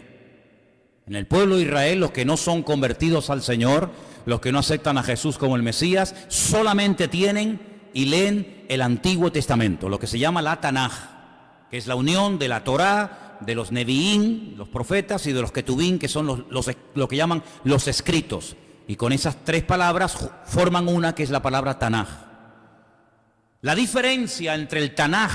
A: En el pueblo de Israel, los que no son convertidos al Señor, los que no aceptan a Jesús como el Mesías, solamente tienen y leen el Antiguo Testamento, lo que se llama la Tanaj, que es la unión de la Torá, de los Neviín, los profetas, y de los Ketubín, que son lo que llaman los escritos. Y con esas tres palabras forman una que es la palabra Tanaj. La diferencia entre el Tanaj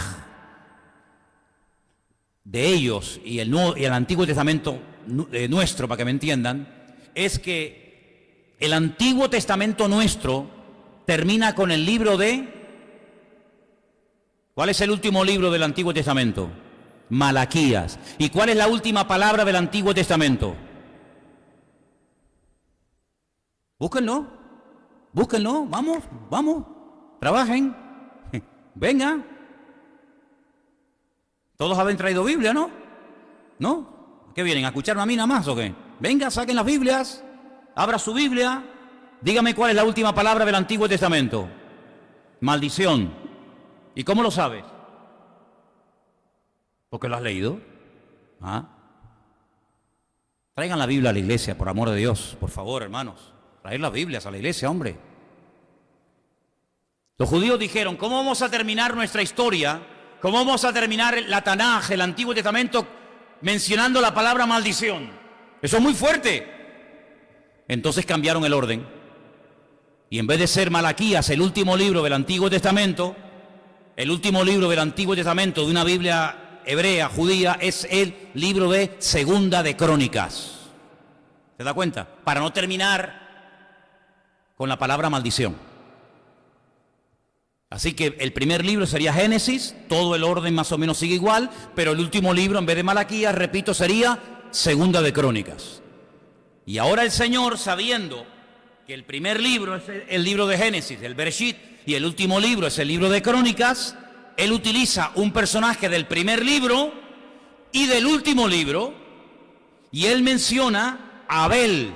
A: de ellos y el Antiguo Testamento nuestro, para que me entiendan, es que el Antiguo Testamento nuestro termina con el libro de... ¿Cuál es el último libro del Antiguo Testamento? Malaquías. ¿Y cuál es la última palabra del Antiguo Testamento? Búsquenlo, vamos, trabajen, venga. Todos habéis traído Biblia, ¿no? ¿No? ¿Qué vienen? ¿A escucharme a mí nada más o qué? Venga, saquen las Biblias, abra su Biblia, dígame cuál es la última palabra del Antiguo Testamento. Maldición. ¿Y cómo lo sabes? ¿Porque lo has leído? ¿Ah? Traigan la Biblia a la iglesia, por amor de Dios, por favor, hermanos. Traer las Biblias a la iglesia, hombre. Los judíos dijeron, ¿cómo vamos a terminar nuestra historia? ¿Cómo vamos a terminar la Tanaj, el Antiguo Testamento, mencionando la palabra maldición? Eso es muy fuerte. Entonces cambiaron el orden. Y en vez de ser Malaquías, el último libro del Antiguo Testamento, el último libro del Antiguo Testamento de una Biblia hebrea, judía, es el libro de Segunda de Crónicas. ¿Se da cuenta? Para no terminar con la palabra maldición. Así que el primer libro sería Génesis, todo el orden más o menos sigue igual, pero el último libro, en vez de Malaquías, repito, sería Segunda de Crónicas. Y ahora el Señor, sabiendo que el primer libro es el libro de Génesis, el Bereshit, y el último libro es el libro de Crónicas, Él utiliza un personaje del primer libro y del último libro, y Él menciona a Abel.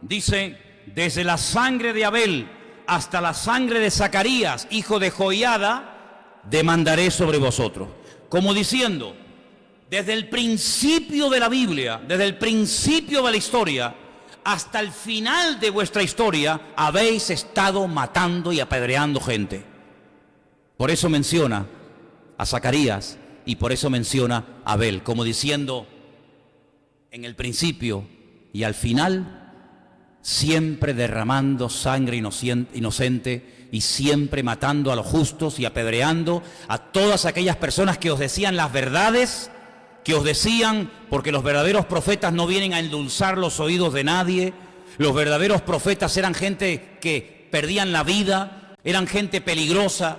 A: Dice, desde la sangre de Abel hasta la sangre de Zacarías, hijo de Joiada, demandaré sobre vosotros. Como diciendo, desde el principio de la Biblia, desde el principio de la historia, hasta el final de vuestra historia, habéis estado matando y apedreando gente. Por eso menciona a Zacarías y por eso menciona a Abel, como diciendo, en el principio y al final, siempre derramando sangre inocente y siempre matando a los justos y apedreando a todas aquellas personas que os decían las verdades, que os decían, porque los verdaderos profetas no vienen a endulzar los oídos de nadie. Los verdaderos profetas eran gente que perdían la vida, eran gente peligrosa.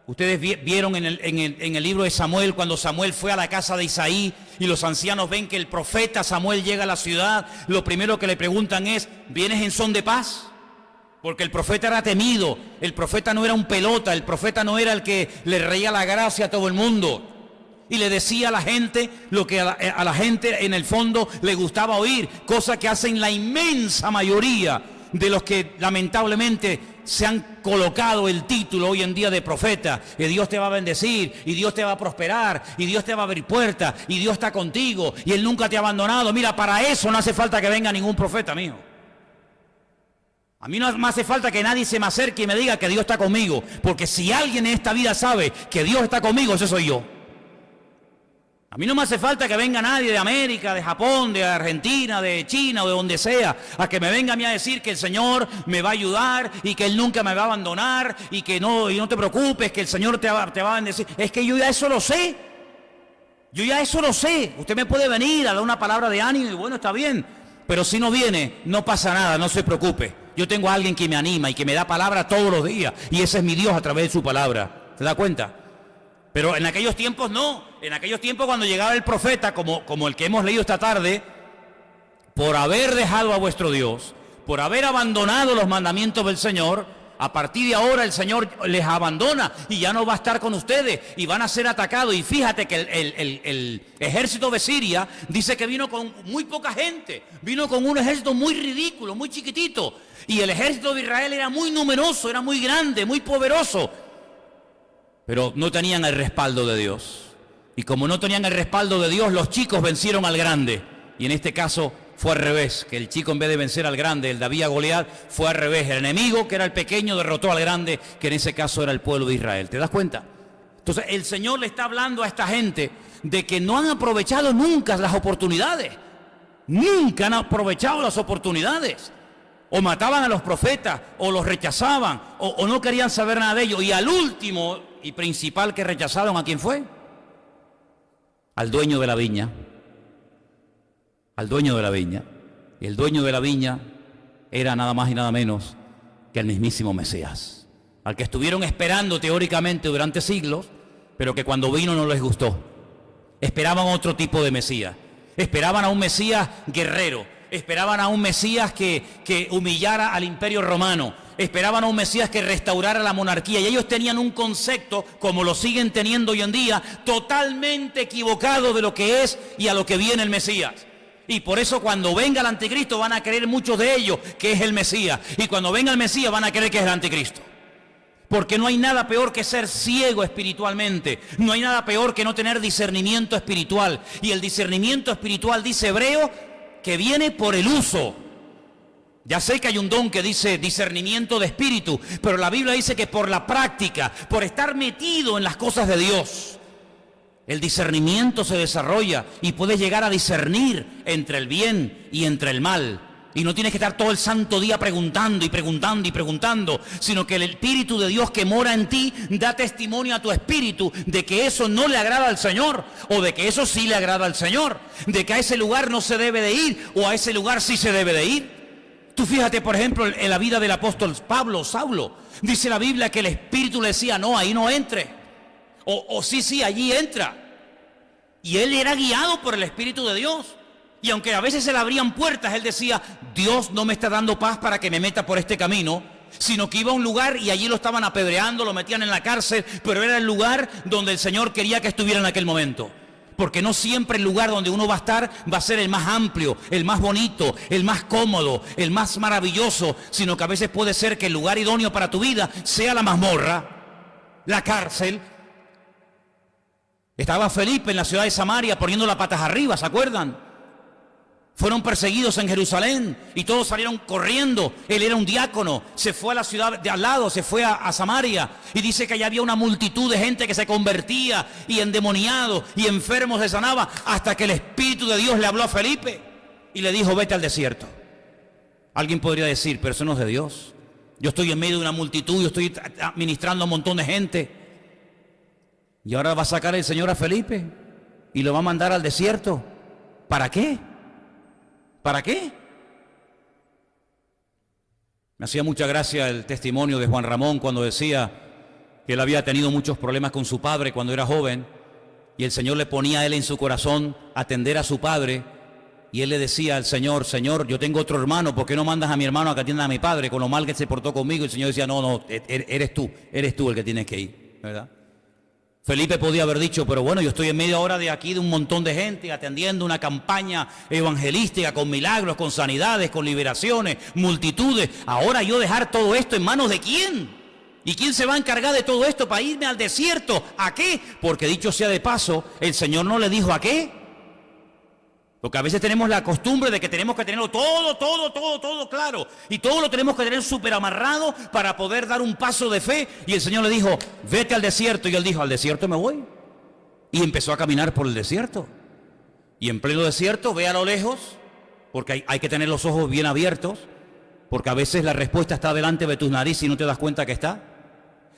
A: Ustedes vieron en el libro de Samuel, cuando Samuel fue a la casa de Isaí y los ancianos ven que el profeta Samuel llega a la ciudad, lo primero que le preguntan es, ¿vienes en son de paz? Porque el profeta era temido, el profeta no era un pelota, el profeta no era el que le reía la gracia a todo el mundo. Y le decía a la gente lo que a la gente en el fondo le gustaba oír, cosa que hacen la inmensa mayoría de los que lamentablemente se han colocado el título hoy en día de profeta, que Dios te va a bendecir, y Dios te va a prosperar, y Dios te va a abrir puertas, y Dios está contigo, y Él nunca te ha abandonado. Mira, para eso no hace falta que venga ningún profeta mío. A mí no me hace falta que nadie se me acerque y me diga que Dios está conmigo, porque si alguien en esta vida sabe que Dios está conmigo, ese soy yo. A mí no me hace falta que venga nadie de América, de Japón, de Argentina, de China o de donde sea, a que me venga a mí a decir que el Señor me va a ayudar y que Él nunca me va a abandonar y que no te preocupes, que el Señor te va a bendecir. Es que yo ya eso lo sé. Yo ya eso lo sé. Usted me puede venir a dar una palabra de ánimo y bueno, está bien. Pero si no viene, no pasa nada, no se preocupe. Yo tengo a alguien que me anima y que me da palabra todos los días. Y ese es mi Dios a través de su palabra. ¿Se da cuenta? Pero en aquellos tiempos no, en aquellos tiempos cuando llegaba el profeta, como el que hemos leído esta tarde, por haber dejado a vuestro Dios, por haber abandonado los mandamientos del Señor, a partir de ahora el Señor les abandona y ya no va a estar con ustedes y van a ser atacados. Y fíjate que el ejército de Siria dice que vino con muy poca gente, vino con un ejército muy ridículo, muy chiquitito, y el ejército de Israel era muy numeroso, era muy grande, muy poderoso. Pero no tenían el respaldo de Dios. Y como no tenían el respaldo de Dios, los chicos vencieron al grande. Y en este caso fue al revés, que el chico en vez de vencer al grande, el David a Goliat, fue al revés. El enemigo, que era el pequeño, derrotó al grande, que en ese caso era el pueblo de Israel. ¿Te das cuenta? Entonces el Señor le está hablando a esta gente de que no han aprovechado nunca las oportunidades. Nunca han aprovechado las oportunidades. O mataban a los profetas, o los rechazaban, o no querían saber nada de ellos. Y al último y principal que rechazaron, ¿a quién fue? Al dueño de la viña. Al dueño de la viña. Y el dueño de la viña era nada más y nada menos que el mismísimo Mesías, al que estuvieron esperando teóricamente durante siglos, pero que cuando vino no les gustó. Esperaban otro tipo de Mesías. Esperaban a un Mesías guerrero. Esperaban a un Mesías que humillara al imperio romano. Esperaban a un Mesías que restaurara la monarquía. Y ellos tenían un concepto, como lo siguen teniendo hoy en día, totalmente equivocado de lo que es y a lo que viene el Mesías. Y por eso cuando venga el anticristo van a creer muchos de ellos que es el Mesías. Y cuando venga el Mesías van a creer que es el anticristo. Porque no hay nada peor que ser ciego espiritualmente. No hay nada peor que no tener discernimiento espiritual. Y el discernimiento espiritual, dice Hebreo, que viene por el uso. Ya sé que hay un don que dice discernimiento de espíritu, pero la Biblia dice que por la práctica, por estar metido en las cosas de Dios, el discernimiento se desarrolla y puedes llegar a discernir entre el bien y entre el mal. Y no tienes que estar todo el santo día preguntando y preguntando y preguntando, sino que el Espíritu de Dios que mora en ti da testimonio a tu espíritu de que eso no le agrada al Señor, o de que eso sí le agrada al Señor, de que a ese lugar no se debe de ir, o a ese lugar sí se debe de ir. Tú fíjate, por ejemplo, en la vida del apóstol Pablo, Saulo. Dice la Biblia que el Espíritu le decía, no, ahí no entre. O sí, allí entra. Y él era guiado por el Espíritu de Dios. Y aunque a veces se le abrían puertas, él decía, Dios no me está dando paz para que me meta por este camino, sino que iba a un lugar y allí lo estaban apedreando, lo metían en la cárcel, pero era el lugar donde el Señor quería que estuviera en aquel momento. Porque no siempre el lugar donde uno va a estar va a ser el más amplio, el más bonito, el más cómodo, el más maravilloso, sino que a veces puede ser que el lugar idóneo para tu vida sea la mazmorra, la cárcel. Estaba Felipe en la ciudad de Samaria poniendo las patas arriba, ¿se acuerdan? Fueron perseguidos en Jerusalén y todos salieron corriendo. Él era un diácono, se fue a la ciudad de al lado, se fue a Samaria, y dice que allá había una multitud de gente que se convertía, y endemoniados y enfermos se sanaba, hasta que el Espíritu de Dios le habló a Felipe y le dijo, vete al desierto. Alguien podría decir, pero eso no es de Dios. Yo estoy en medio de una multitud, yo estoy administrando a un montón de gente, y ahora va a sacar el Señor a Felipe y lo va a mandar al desierto. ¿Para qué? ¿Para qué? Me hacía mucha gracia el testimonio de Juan Ramón cuando decía que él había tenido muchos problemas con su padre cuando era joven, y el Señor le ponía a él en su corazón atender a su padre, y él le decía al Señor, Señor, yo tengo otro hermano, ¿por qué no mandas a mi hermano a que atienda a mi padre con lo mal que se portó conmigo? Y el Señor decía, no, eres tú el que tienes que ir, ¿verdad? Felipe podía haber dicho, pero bueno, yo estoy en media hora de aquí de un montón de gente atendiendo una campaña evangelística con milagros, con sanidades, con liberaciones, multitudes. Ahora yo dejar todo esto en manos de ¿quién? ¿Y quién se va a encargar de todo esto para irme al desierto? ¿A qué? Porque dicho sea de paso, el Señor no le dijo a qué. Porque a veces tenemos la costumbre de que tenemos que tenerlo todo claro. Y todo lo tenemos que tener súper amarrado para poder dar un paso de fe. Y el Señor le dijo, vete al desierto. Y él dijo, al desierto me voy. Y empezó a caminar por el desierto. Y en pleno desierto ve a lo lejos, porque hay que tener los ojos bien abiertos, porque a veces la respuesta está delante de tus narices y no te das cuenta que está.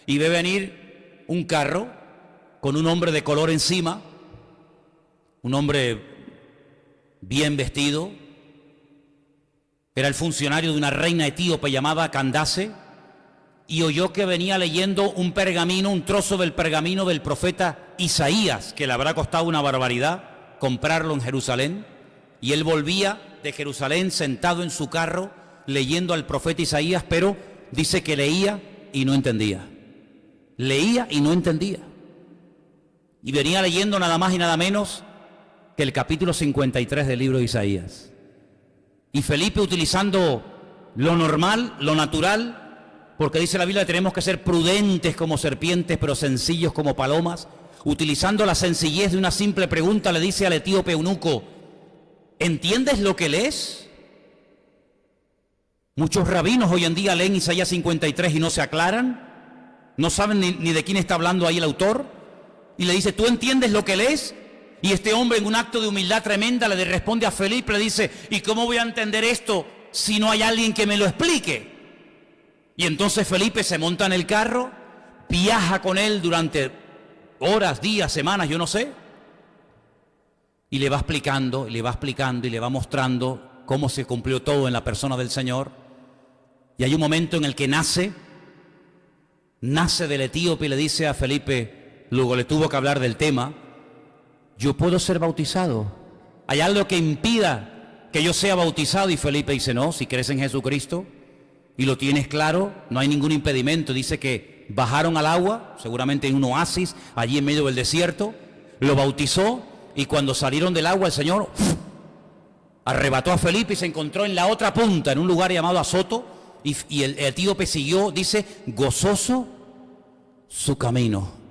A: Y ve venir un carro con un hombre de color encima, un hombre bien vestido. Era el funcionario de una reina etíope llamada Candace, y oyó que venía leyendo un pergamino, un trozo del pergamino del profeta Isaías, que le habrá costado una barbaridad comprarlo en Jerusalén. Y él volvía de Jerusalén sentado en su carro leyendo al profeta Isaías, pero dice que leía y no entendía. Leía y no entendía. Y venía leyendo nada más y nada menos que el capítulo 53 del libro de Isaías. Y Felipe, utilizando lo normal, lo natural, porque dice la Biblia que tenemos que ser prudentes como serpientes, pero sencillos como palomas, utilizando la sencillez de una simple pregunta, le dice al etíope eunuco, ¿entiendes lo que lees? Muchos rabinos hoy en día leen Isaías 53 y no se aclaran, no saben ni de quién está hablando ahí el autor, y le dice, ¿tú entiendes lo que lees? Y este hombre, en un acto de humildad tremenda, le responde a Felipe, le dice, ¿y cómo voy a entender esto si no hay alguien que me lo explique? Y entonces Felipe se monta en el carro, viaja con él durante horas, días, semanas, yo no sé, y le va explicando, y le va explicando, y le va mostrando cómo se cumplió todo en la persona del Señor. Y hay un momento en el que nace del etíope y le dice a Felipe, luego le tuvo que hablar del tema, yo puedo ser bautizado. ¿Hay algo que impida que yo sea bautizado? Y Felipe dice, no, si crees en Jesucristo y lo tienes claro, no hay ningún impedimento. Dice que bajaron al agua, seguramente en un oasis, allí en medio del desierto, lo bautizó, y cuando salieron del agua el Señor arrebató a Felipe y se encontró en la otra punta, en un lugar llamado Azoto, y el etíope siguió, dice, gozoso su camino.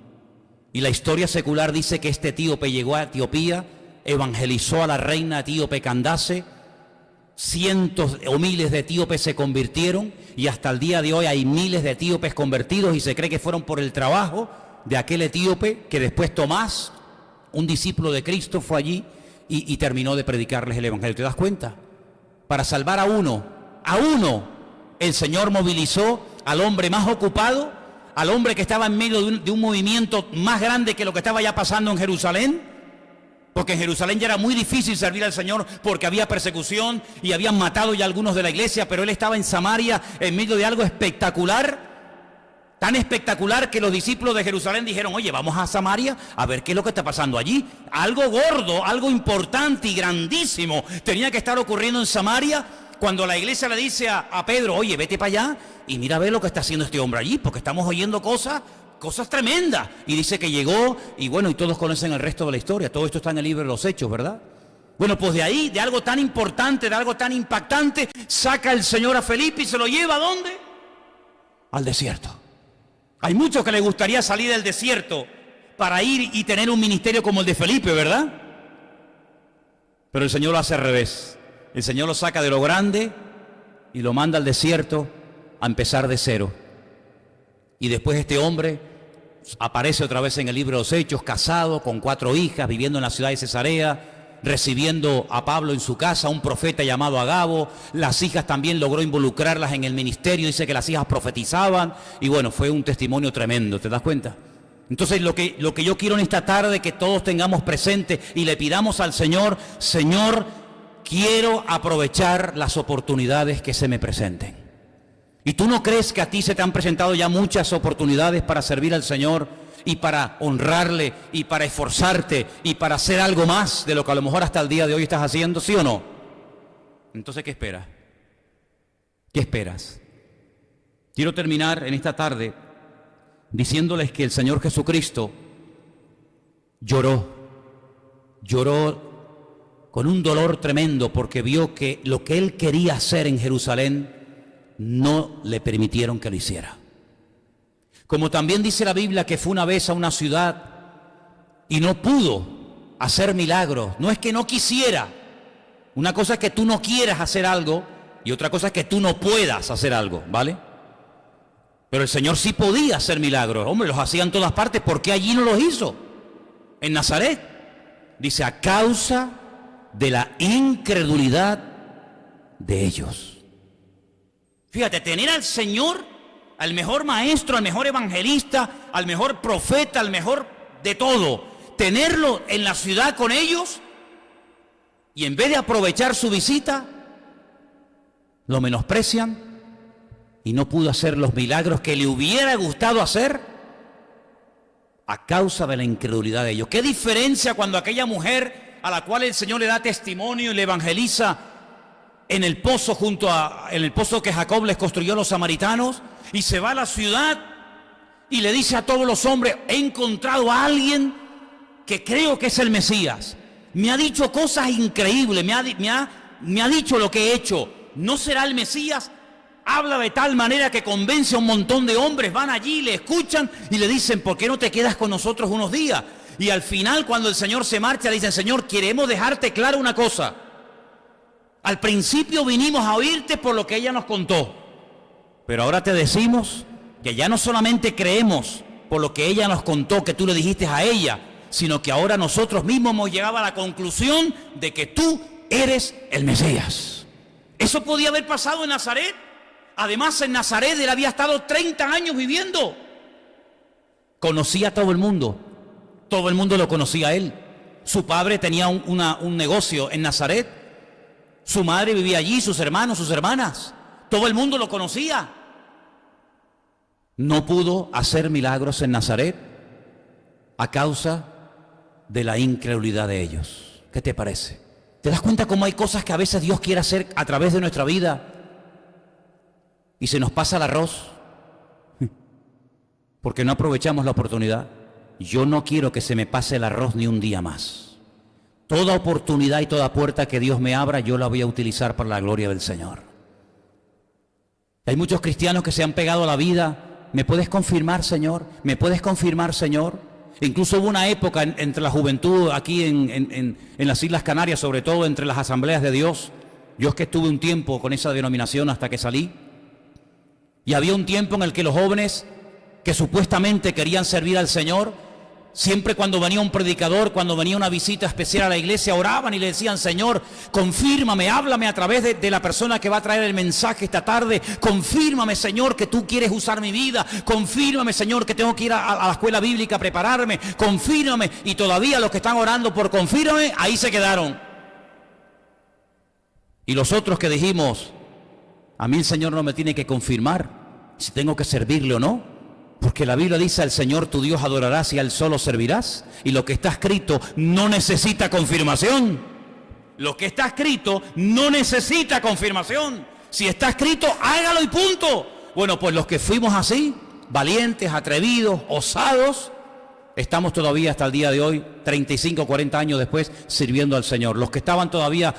A: Y la historia secular dice que este etíope llegó a Etiopía, evangelizó a la reina etíope Candace, cientos o miles de etíopes se convirtieron y hasta el día de hoy hay miles de etíopes convertidos y se cree que fueron por el trabajo de aquel etíope que después Tomás, un discípulo de Cristo, fue allí y terminó de predicarles el evangelio. ¿Te das cuenta? Para salvar a uno, el Señor movilizó al hombre más ocupado, al hombre que estaba en medio de un movimiento más grande que lo que estaba ya pasando en Jerusalén. Porque en Jerusalén ya era muy difícil servir al Señor porque había persecución y habían matado ya algunos de la iglesia, pero él estaba en Samaria en medio de algo espectacular, tan espectacular que los discípulos de Jerusalén dijeron: oye, vamos a Samaria a ver qué es lo que está pasando allí. Algo gordo, algo importante y grandísimo tenía que estar ocurriendo en Samaria, cuando la iglesia le dice a Pedro: oye, vete para allá y mira a ver lo que está haciendo este hombre allí, porque estamos oyendo cosas tremendas. Y dice que llegó, y bueno, y todos conocen el resto de la historia. Todo esto está en el libro de los Hechos, ¿verdad? Bueno, pues de ahí, de algo tan importante, de algo tan impactante, saca el Señor a Felipe y se lo lleva ¿a dónde? Al desierto. Hay muchos que les gustaría salir del desierto para ir y tener un ministerio como el de Felipe, ¿verdad? Pero el Señor lo hace al revés. El Señor lo saca de lo grande y lo manda al desierto a empezar de cero. Y después este hombre aparece otra vez en el libro de los Hechos, casado, con 4 hijas, viviendo en la ciudad de Cesarea, recibiendo a Pablo en su casa, un profeta llamado Agabo. Las hijas también logró involucrarlas en el ministerio, dice que las hijas profetizaban, y bueno, fue un testimonio tremendo, ¿te das cuenta? Entonces lo que yo quiero en esta tarde, que todos tengamos presente y le pidamos al Señor: Señor, quiero aprovechar las oportunidades que se me presenten. ¿Y tú no crees que a ti se te han presentado ya muchas oportunidades para servir al Señor y para honrarle y para esforzarte y para hacer algo más de lo que a lo mejor hasta el día de hoy estás haciendo? ¿Sí o no? Entonces, ¿qué esperas? ¿Qué esperas? Quiero terminar en esta tarde diciéndoles que el Señor Jesucristo lloró con un dolor tremendo porque vio que lo que Él quería hacer en Jerusalén no le permitieron que lo hiciera. Como también dice la Biblia que fue una vez a una ciudad y no pudo hacer milagros. No es que no quisiera. Una cosa es que tú no quieras hacer algo y otra cosa es que tú no puedas hacer algo, ¿vale? Pero el Señor sí podía hacer milagros. Hombre, los hacía en todas partes. ¿Por qué allí no los hizo? En Nazaret. Dice: a causa de la incredulidad de ellos. Fíjate, tener al Señor, al mejor maestro, al mejor evangelista, al mejor profeta, al mejor de todo, tenerlo en la ciudad con ellos, y en vez de aprovechar su visita, lo menosprecian y no pudo hacer los milagros que le hubiera gustado hacer a causa de la incredulidad de ellos. ¿Qué diferencia cuando aquella mujer a la cual el Señor le da testimonio y le evangeliza en el pozo, en el pozo que Jacob les construyó a los samaritanos, y se va a la ciudad y le dice a todos los hombres: he encontrado a alguien que creo que es el Mesías, me ha dicho cosas increíbles, me ha dicho lo que he hecho, ¿no será el Mesías? Habla de tal manera que convence a un montón de hombres, van allí, le escuchan y le dicen: ¿por qué no te quedas con nosotros unos días? Y al final, cuando el Señor se marcha, le dicen: Señor, queremos dejarte claro una cosa. Al principio vinimos a oírte por lo que ella nos contó, pero ahora te decimos que ya no solamente creemos por lo que ella nos contó, que tú le dijiste a ella, sino que ahora nosotros mismos hemos llegado a la conclusión de que tú eres el Mesías. Eso podía haber pasado en Nazaret. Además, en Nazaret él había estado 30 años viviendo. Conocía a todo el mundo lo conocía a él. Su padre tenía un negocio en Nazaret. Su madre vivía allí, sus hermanos, sus hermanas. Todo el mundo lo conocía. No pudo hacer milagros en Nazaret a causa de la incredulidad de ellos. ¿Qué te parece? ¿Te das cuenta cómo hay cosas que a veces Dios quiere hacer a través de nuestra vida y se nos pasa el arroz porque no aprovechamos la oportunidad? Yo no quiero que se me pase el arroz ni un día más. Toda oportunidad y toda puerta que Dios me abra, yo la voy a utilizar para la gloria del Señor. Hay muchos cristianos que se han pegado a la vida. ¿Me puedes confirmar, Señor? ¿Me puedes confirmar, Señor? Incluso hubo una época entre la juventud aquí en las Islas Canarias, sobre todo entre las asambleas de Dios, Yo es que estuve un tiempo con esa denominación hasta que salí. Y había un tiempo en el que los jóvenes que supuestamente querían servir al Señor, siempre cuando venía un predicador, cuando venía una visita especial a la iglesia, oraban y le decían: Señor, confírmame, háblame a través de la persona que va a traer el mensaje esta tarde. Confírmame, Señor, que tú quieres usar mi vida. Confírmame, Señor, que tengo que ir a la escuela bíblica a prepararme. Confírmame. Y todavía los que están orando por confírmame, ahí se quedaron. Y los otros que dijimos: a mí el Señor no me tiene que confirmar si tengo que servirle o no. Porque la Biblia dice: al Señor tu Dios adorarás y a Él solo servirás. Y lo que está escrito no necesita confirmación. Lo que está escrito no necesita confirmación. Si está escrito, hágalo y punto. Bueno, pues los que fuimos así, valientes, atrevidos, osados, estamos todavía hasta el día de hoy, 35, 40 años después, sirviendo al Señor. Los que estaban todavía: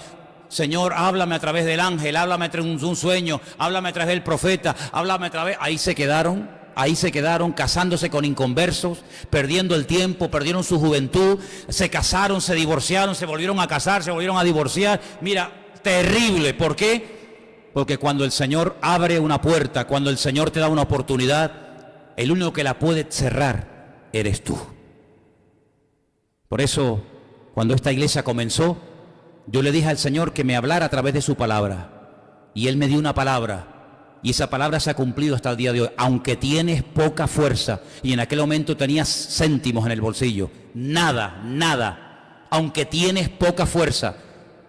A: Señor, háblame a través del ángel, háblame a través de un sueño, háblame a través del profeta, háblame a través... Ahí se quedaron casándose con inconversos, perdiendo el tiempo, perdieron su juventud, se casaron, se divorciaron, se volvieron a casar, se volvieron a divorciar. Mira, terrible. ¿Por qué? Porque cuando el Señor abre una puerta, cuando el Señor te da una oportunidad, el único que la puede cerrar eres tú. Por eso, cuando esta iglesia comenzó, yo le dije al Señor que me hablara a través de su palabra. Y Él me dio una palabra. Y esa palabra se ha cumplido hasta el día de hoy. Aunque tienes poca fuerza, y en aquel momento tenías céntimos en el bolsillo, nada. Aunque tienes poca fuerza,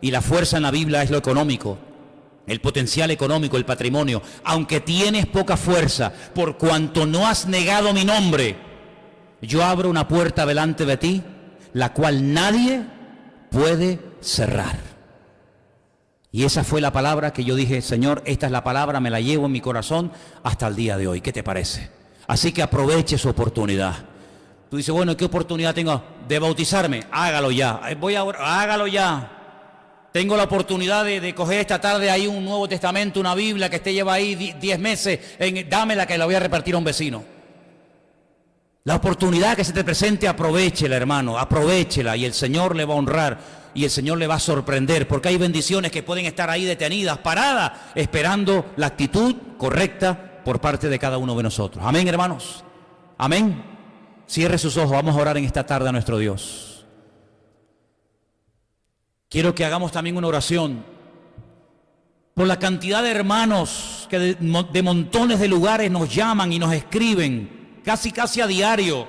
A: y la fuerza en la Biblia es lo económico, el potencial económico, el patrimonio. Aunque tienes poca fuerza, por cuanto no has negado mi nombre, yo abro una puerta delante de ti, la cual nadie puede cerrar. Y esa fue la palabra que yo dije: Señor, esta es la palabra, me la llevo en mi corazón hasta el día de hoy. ¿Qué te parece? Así que aproveche su oportunidad. Tú dices: bueno, ¿qué oportunidad tengo de bautizarme? Hágalo ya. Hágalo ya. Tengo la oportunidad de coger esta tarde ahí un Nuevo Testamento, una Biblia que esté lleva ahí 10 meses. Dámela, que la voy a repartir a un vecino. La oportunidad que se te presente, aprovéchela, hermano, aprovéchela, y el Señor le va a honrar. Y el Señor le va a sorprender, porque hay bendiciones que pueden estar ahí detenidas, paradas, esperando la actitud correcta por parte de cada uno de nosotros. Amén, hermanos. Amén. Cierre sus ojos, vamos a orar en esta tarde a nuestro Dios. Quiero que hagamos también una oración por la cantidad de hermanos que de montones de lugares nos llaman y nos escriben, casi a diario,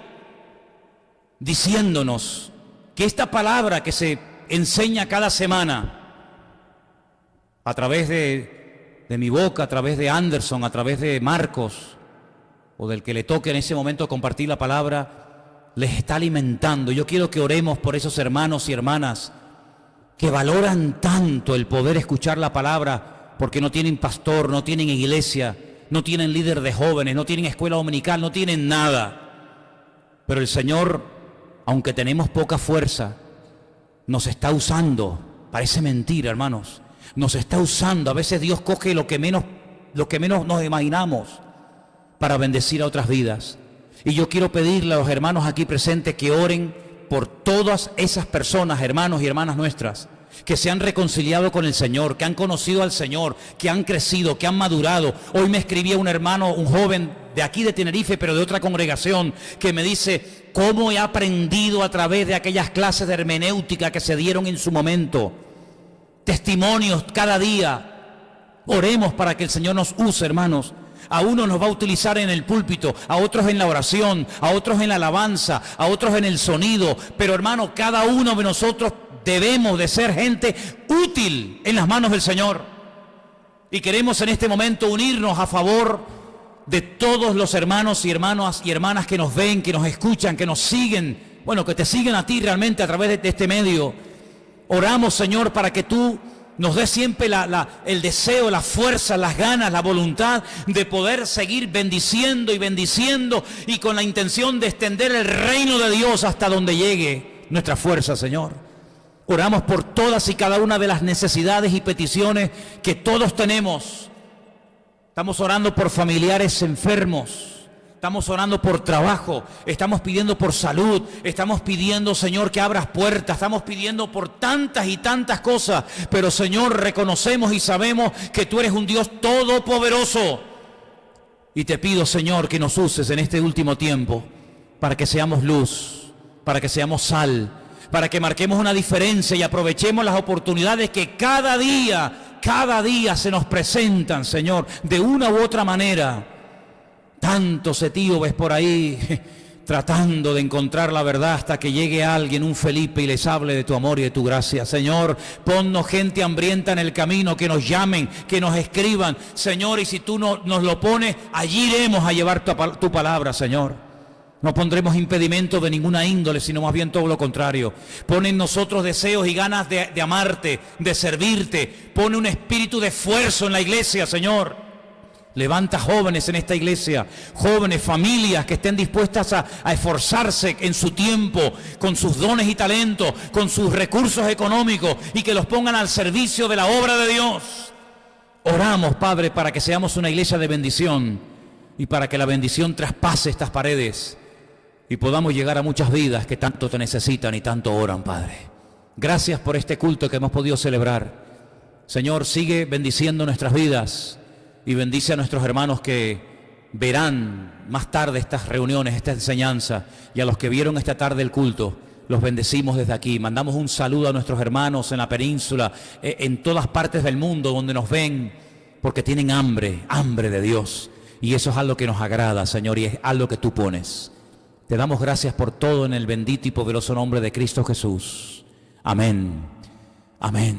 A: diciéndonos que esta palabra que se enseña cada semana a través de mi boca, a través de Anderson, a través de Marcos o del que le toque en ese momento compartir la palabra, les está alimentando. Yo quiero que oremos por esos hermanos y hermanas que valoran tanto el poder escuchar la palabra, porque no tienen pastor, no tienen iglesia, no tienen líder de jóvenes, no tienen escuela dominical, no tienen nada. Pero el Señor, aunque tenemos poca fuerza, nos está usando. Parece mentira, hermanos. Nos está usando. A veces Dios coge lo que menos nos imaginamos para bendecir a otras vidas. Y yo quiero pedirle a los hermanos aquí presentes que oren por todas esas personas, hermanos y hermanas nuestras, que se han reconciliado con el Señor, que han conocido al Señor, que han crecido, que han madurado. Hoy me escribía un hermano, un joven de aquí de Tenerife, pero de otra congregación, que me dice: cómo he aprendido a través de aquellas clases de hermenéutica que se dieron en su momento. Testimonios cada día. Oremos para que el Señor nos use, hermanos. A uno nos va a utilizar en el púlpito, a otros en la oración, a otros en la alabanza, a otros en el sonido. Pero, hermano, cada uno de nosotros debemos de ser gente útil en las manos del Señor. Y queremos en este momento unirnos a favor de todos los hermanos y hermanas que nos ven, que nos escuchan, que nos siguen. Bueno, que te siguen a ti realmente a través de este medio. Oramos, Señor, para que tú nos des siempre el deseo, la fuerza, las ganas, la voluntad de poder seguir bendiciendo y con la intención de extender el reino de Dios hasta donde llegue nuestra fuerza, Señor. Oramos por todas y cada una de las necesidades y peticiones que todos tenemos. Estamos orando por familiares enfermos. estamos orando por trabajo, estamos pidiendo por salud, estamos pidiendo, Señor, que abras puertas, estamos pidiendo por tantas y tantas cosas, pero Señor, reconocemos y sabemos que tú eres un Dios todopoderoso. Y te pido, Señor, que nos uses en este último tiempo para que seamos luz, para que seamos sal, para que marquemos una diferencia y aprovechemos las oportunidades que cada día se nos presentan, Señor, de una u otra manera. Tantos etíopes por ahí tratando de encontrar la verdad hasta que llegue alguien, un Felipe, y les hable de tu amor y de tu gracia. Señor, ponnos gente hambrienta en el camino, que nos llamen, que nos escriban, Señor, y si tú nos lo pones, allí iremos a llevar tu palabra, Señor. No pondremos impedimento de ninguna índole, sino más bien todo lo contrario. Pone en nosotros deseos y ganas de amarte, de servirte. Pone un espíritu de esfuerzo en la iglesia, Señor. Levanta jóvenes en esta iglesia, jóvenes, familias que estén dispuestas a esforzarse en su tiempo, con sus dones y talentos, con sus recursos económicos, y que los pongan al servicio de la obra de Dios. Oramos, Padre, para que seamos una iglesia de bendición y para que la bendición traspase estas paredes y podamos llegar a muchas vidas que tanto te necesitan y tanto oran, Padre. Gracias por este culto que hemos podido celebrar. Señor, sigue bendiciendo nuestras vidas y bendice a nuestros hermanos que verán más tarde estas reuniones, esta enseñanza, y a los que vieron esta tarde el culto, los bendecimos desde aquí. Mandamos un saludo a nuestros hermanos en la península, en todas partes del mundo donde nos ven, porque tienen hambre de Dios, y eso es algo que nos agrada, Señor, y es algo que tú pones. Te damos gracias por todo en el bendito y poderoso nombre de Cristo Jesús. Amén. Amén.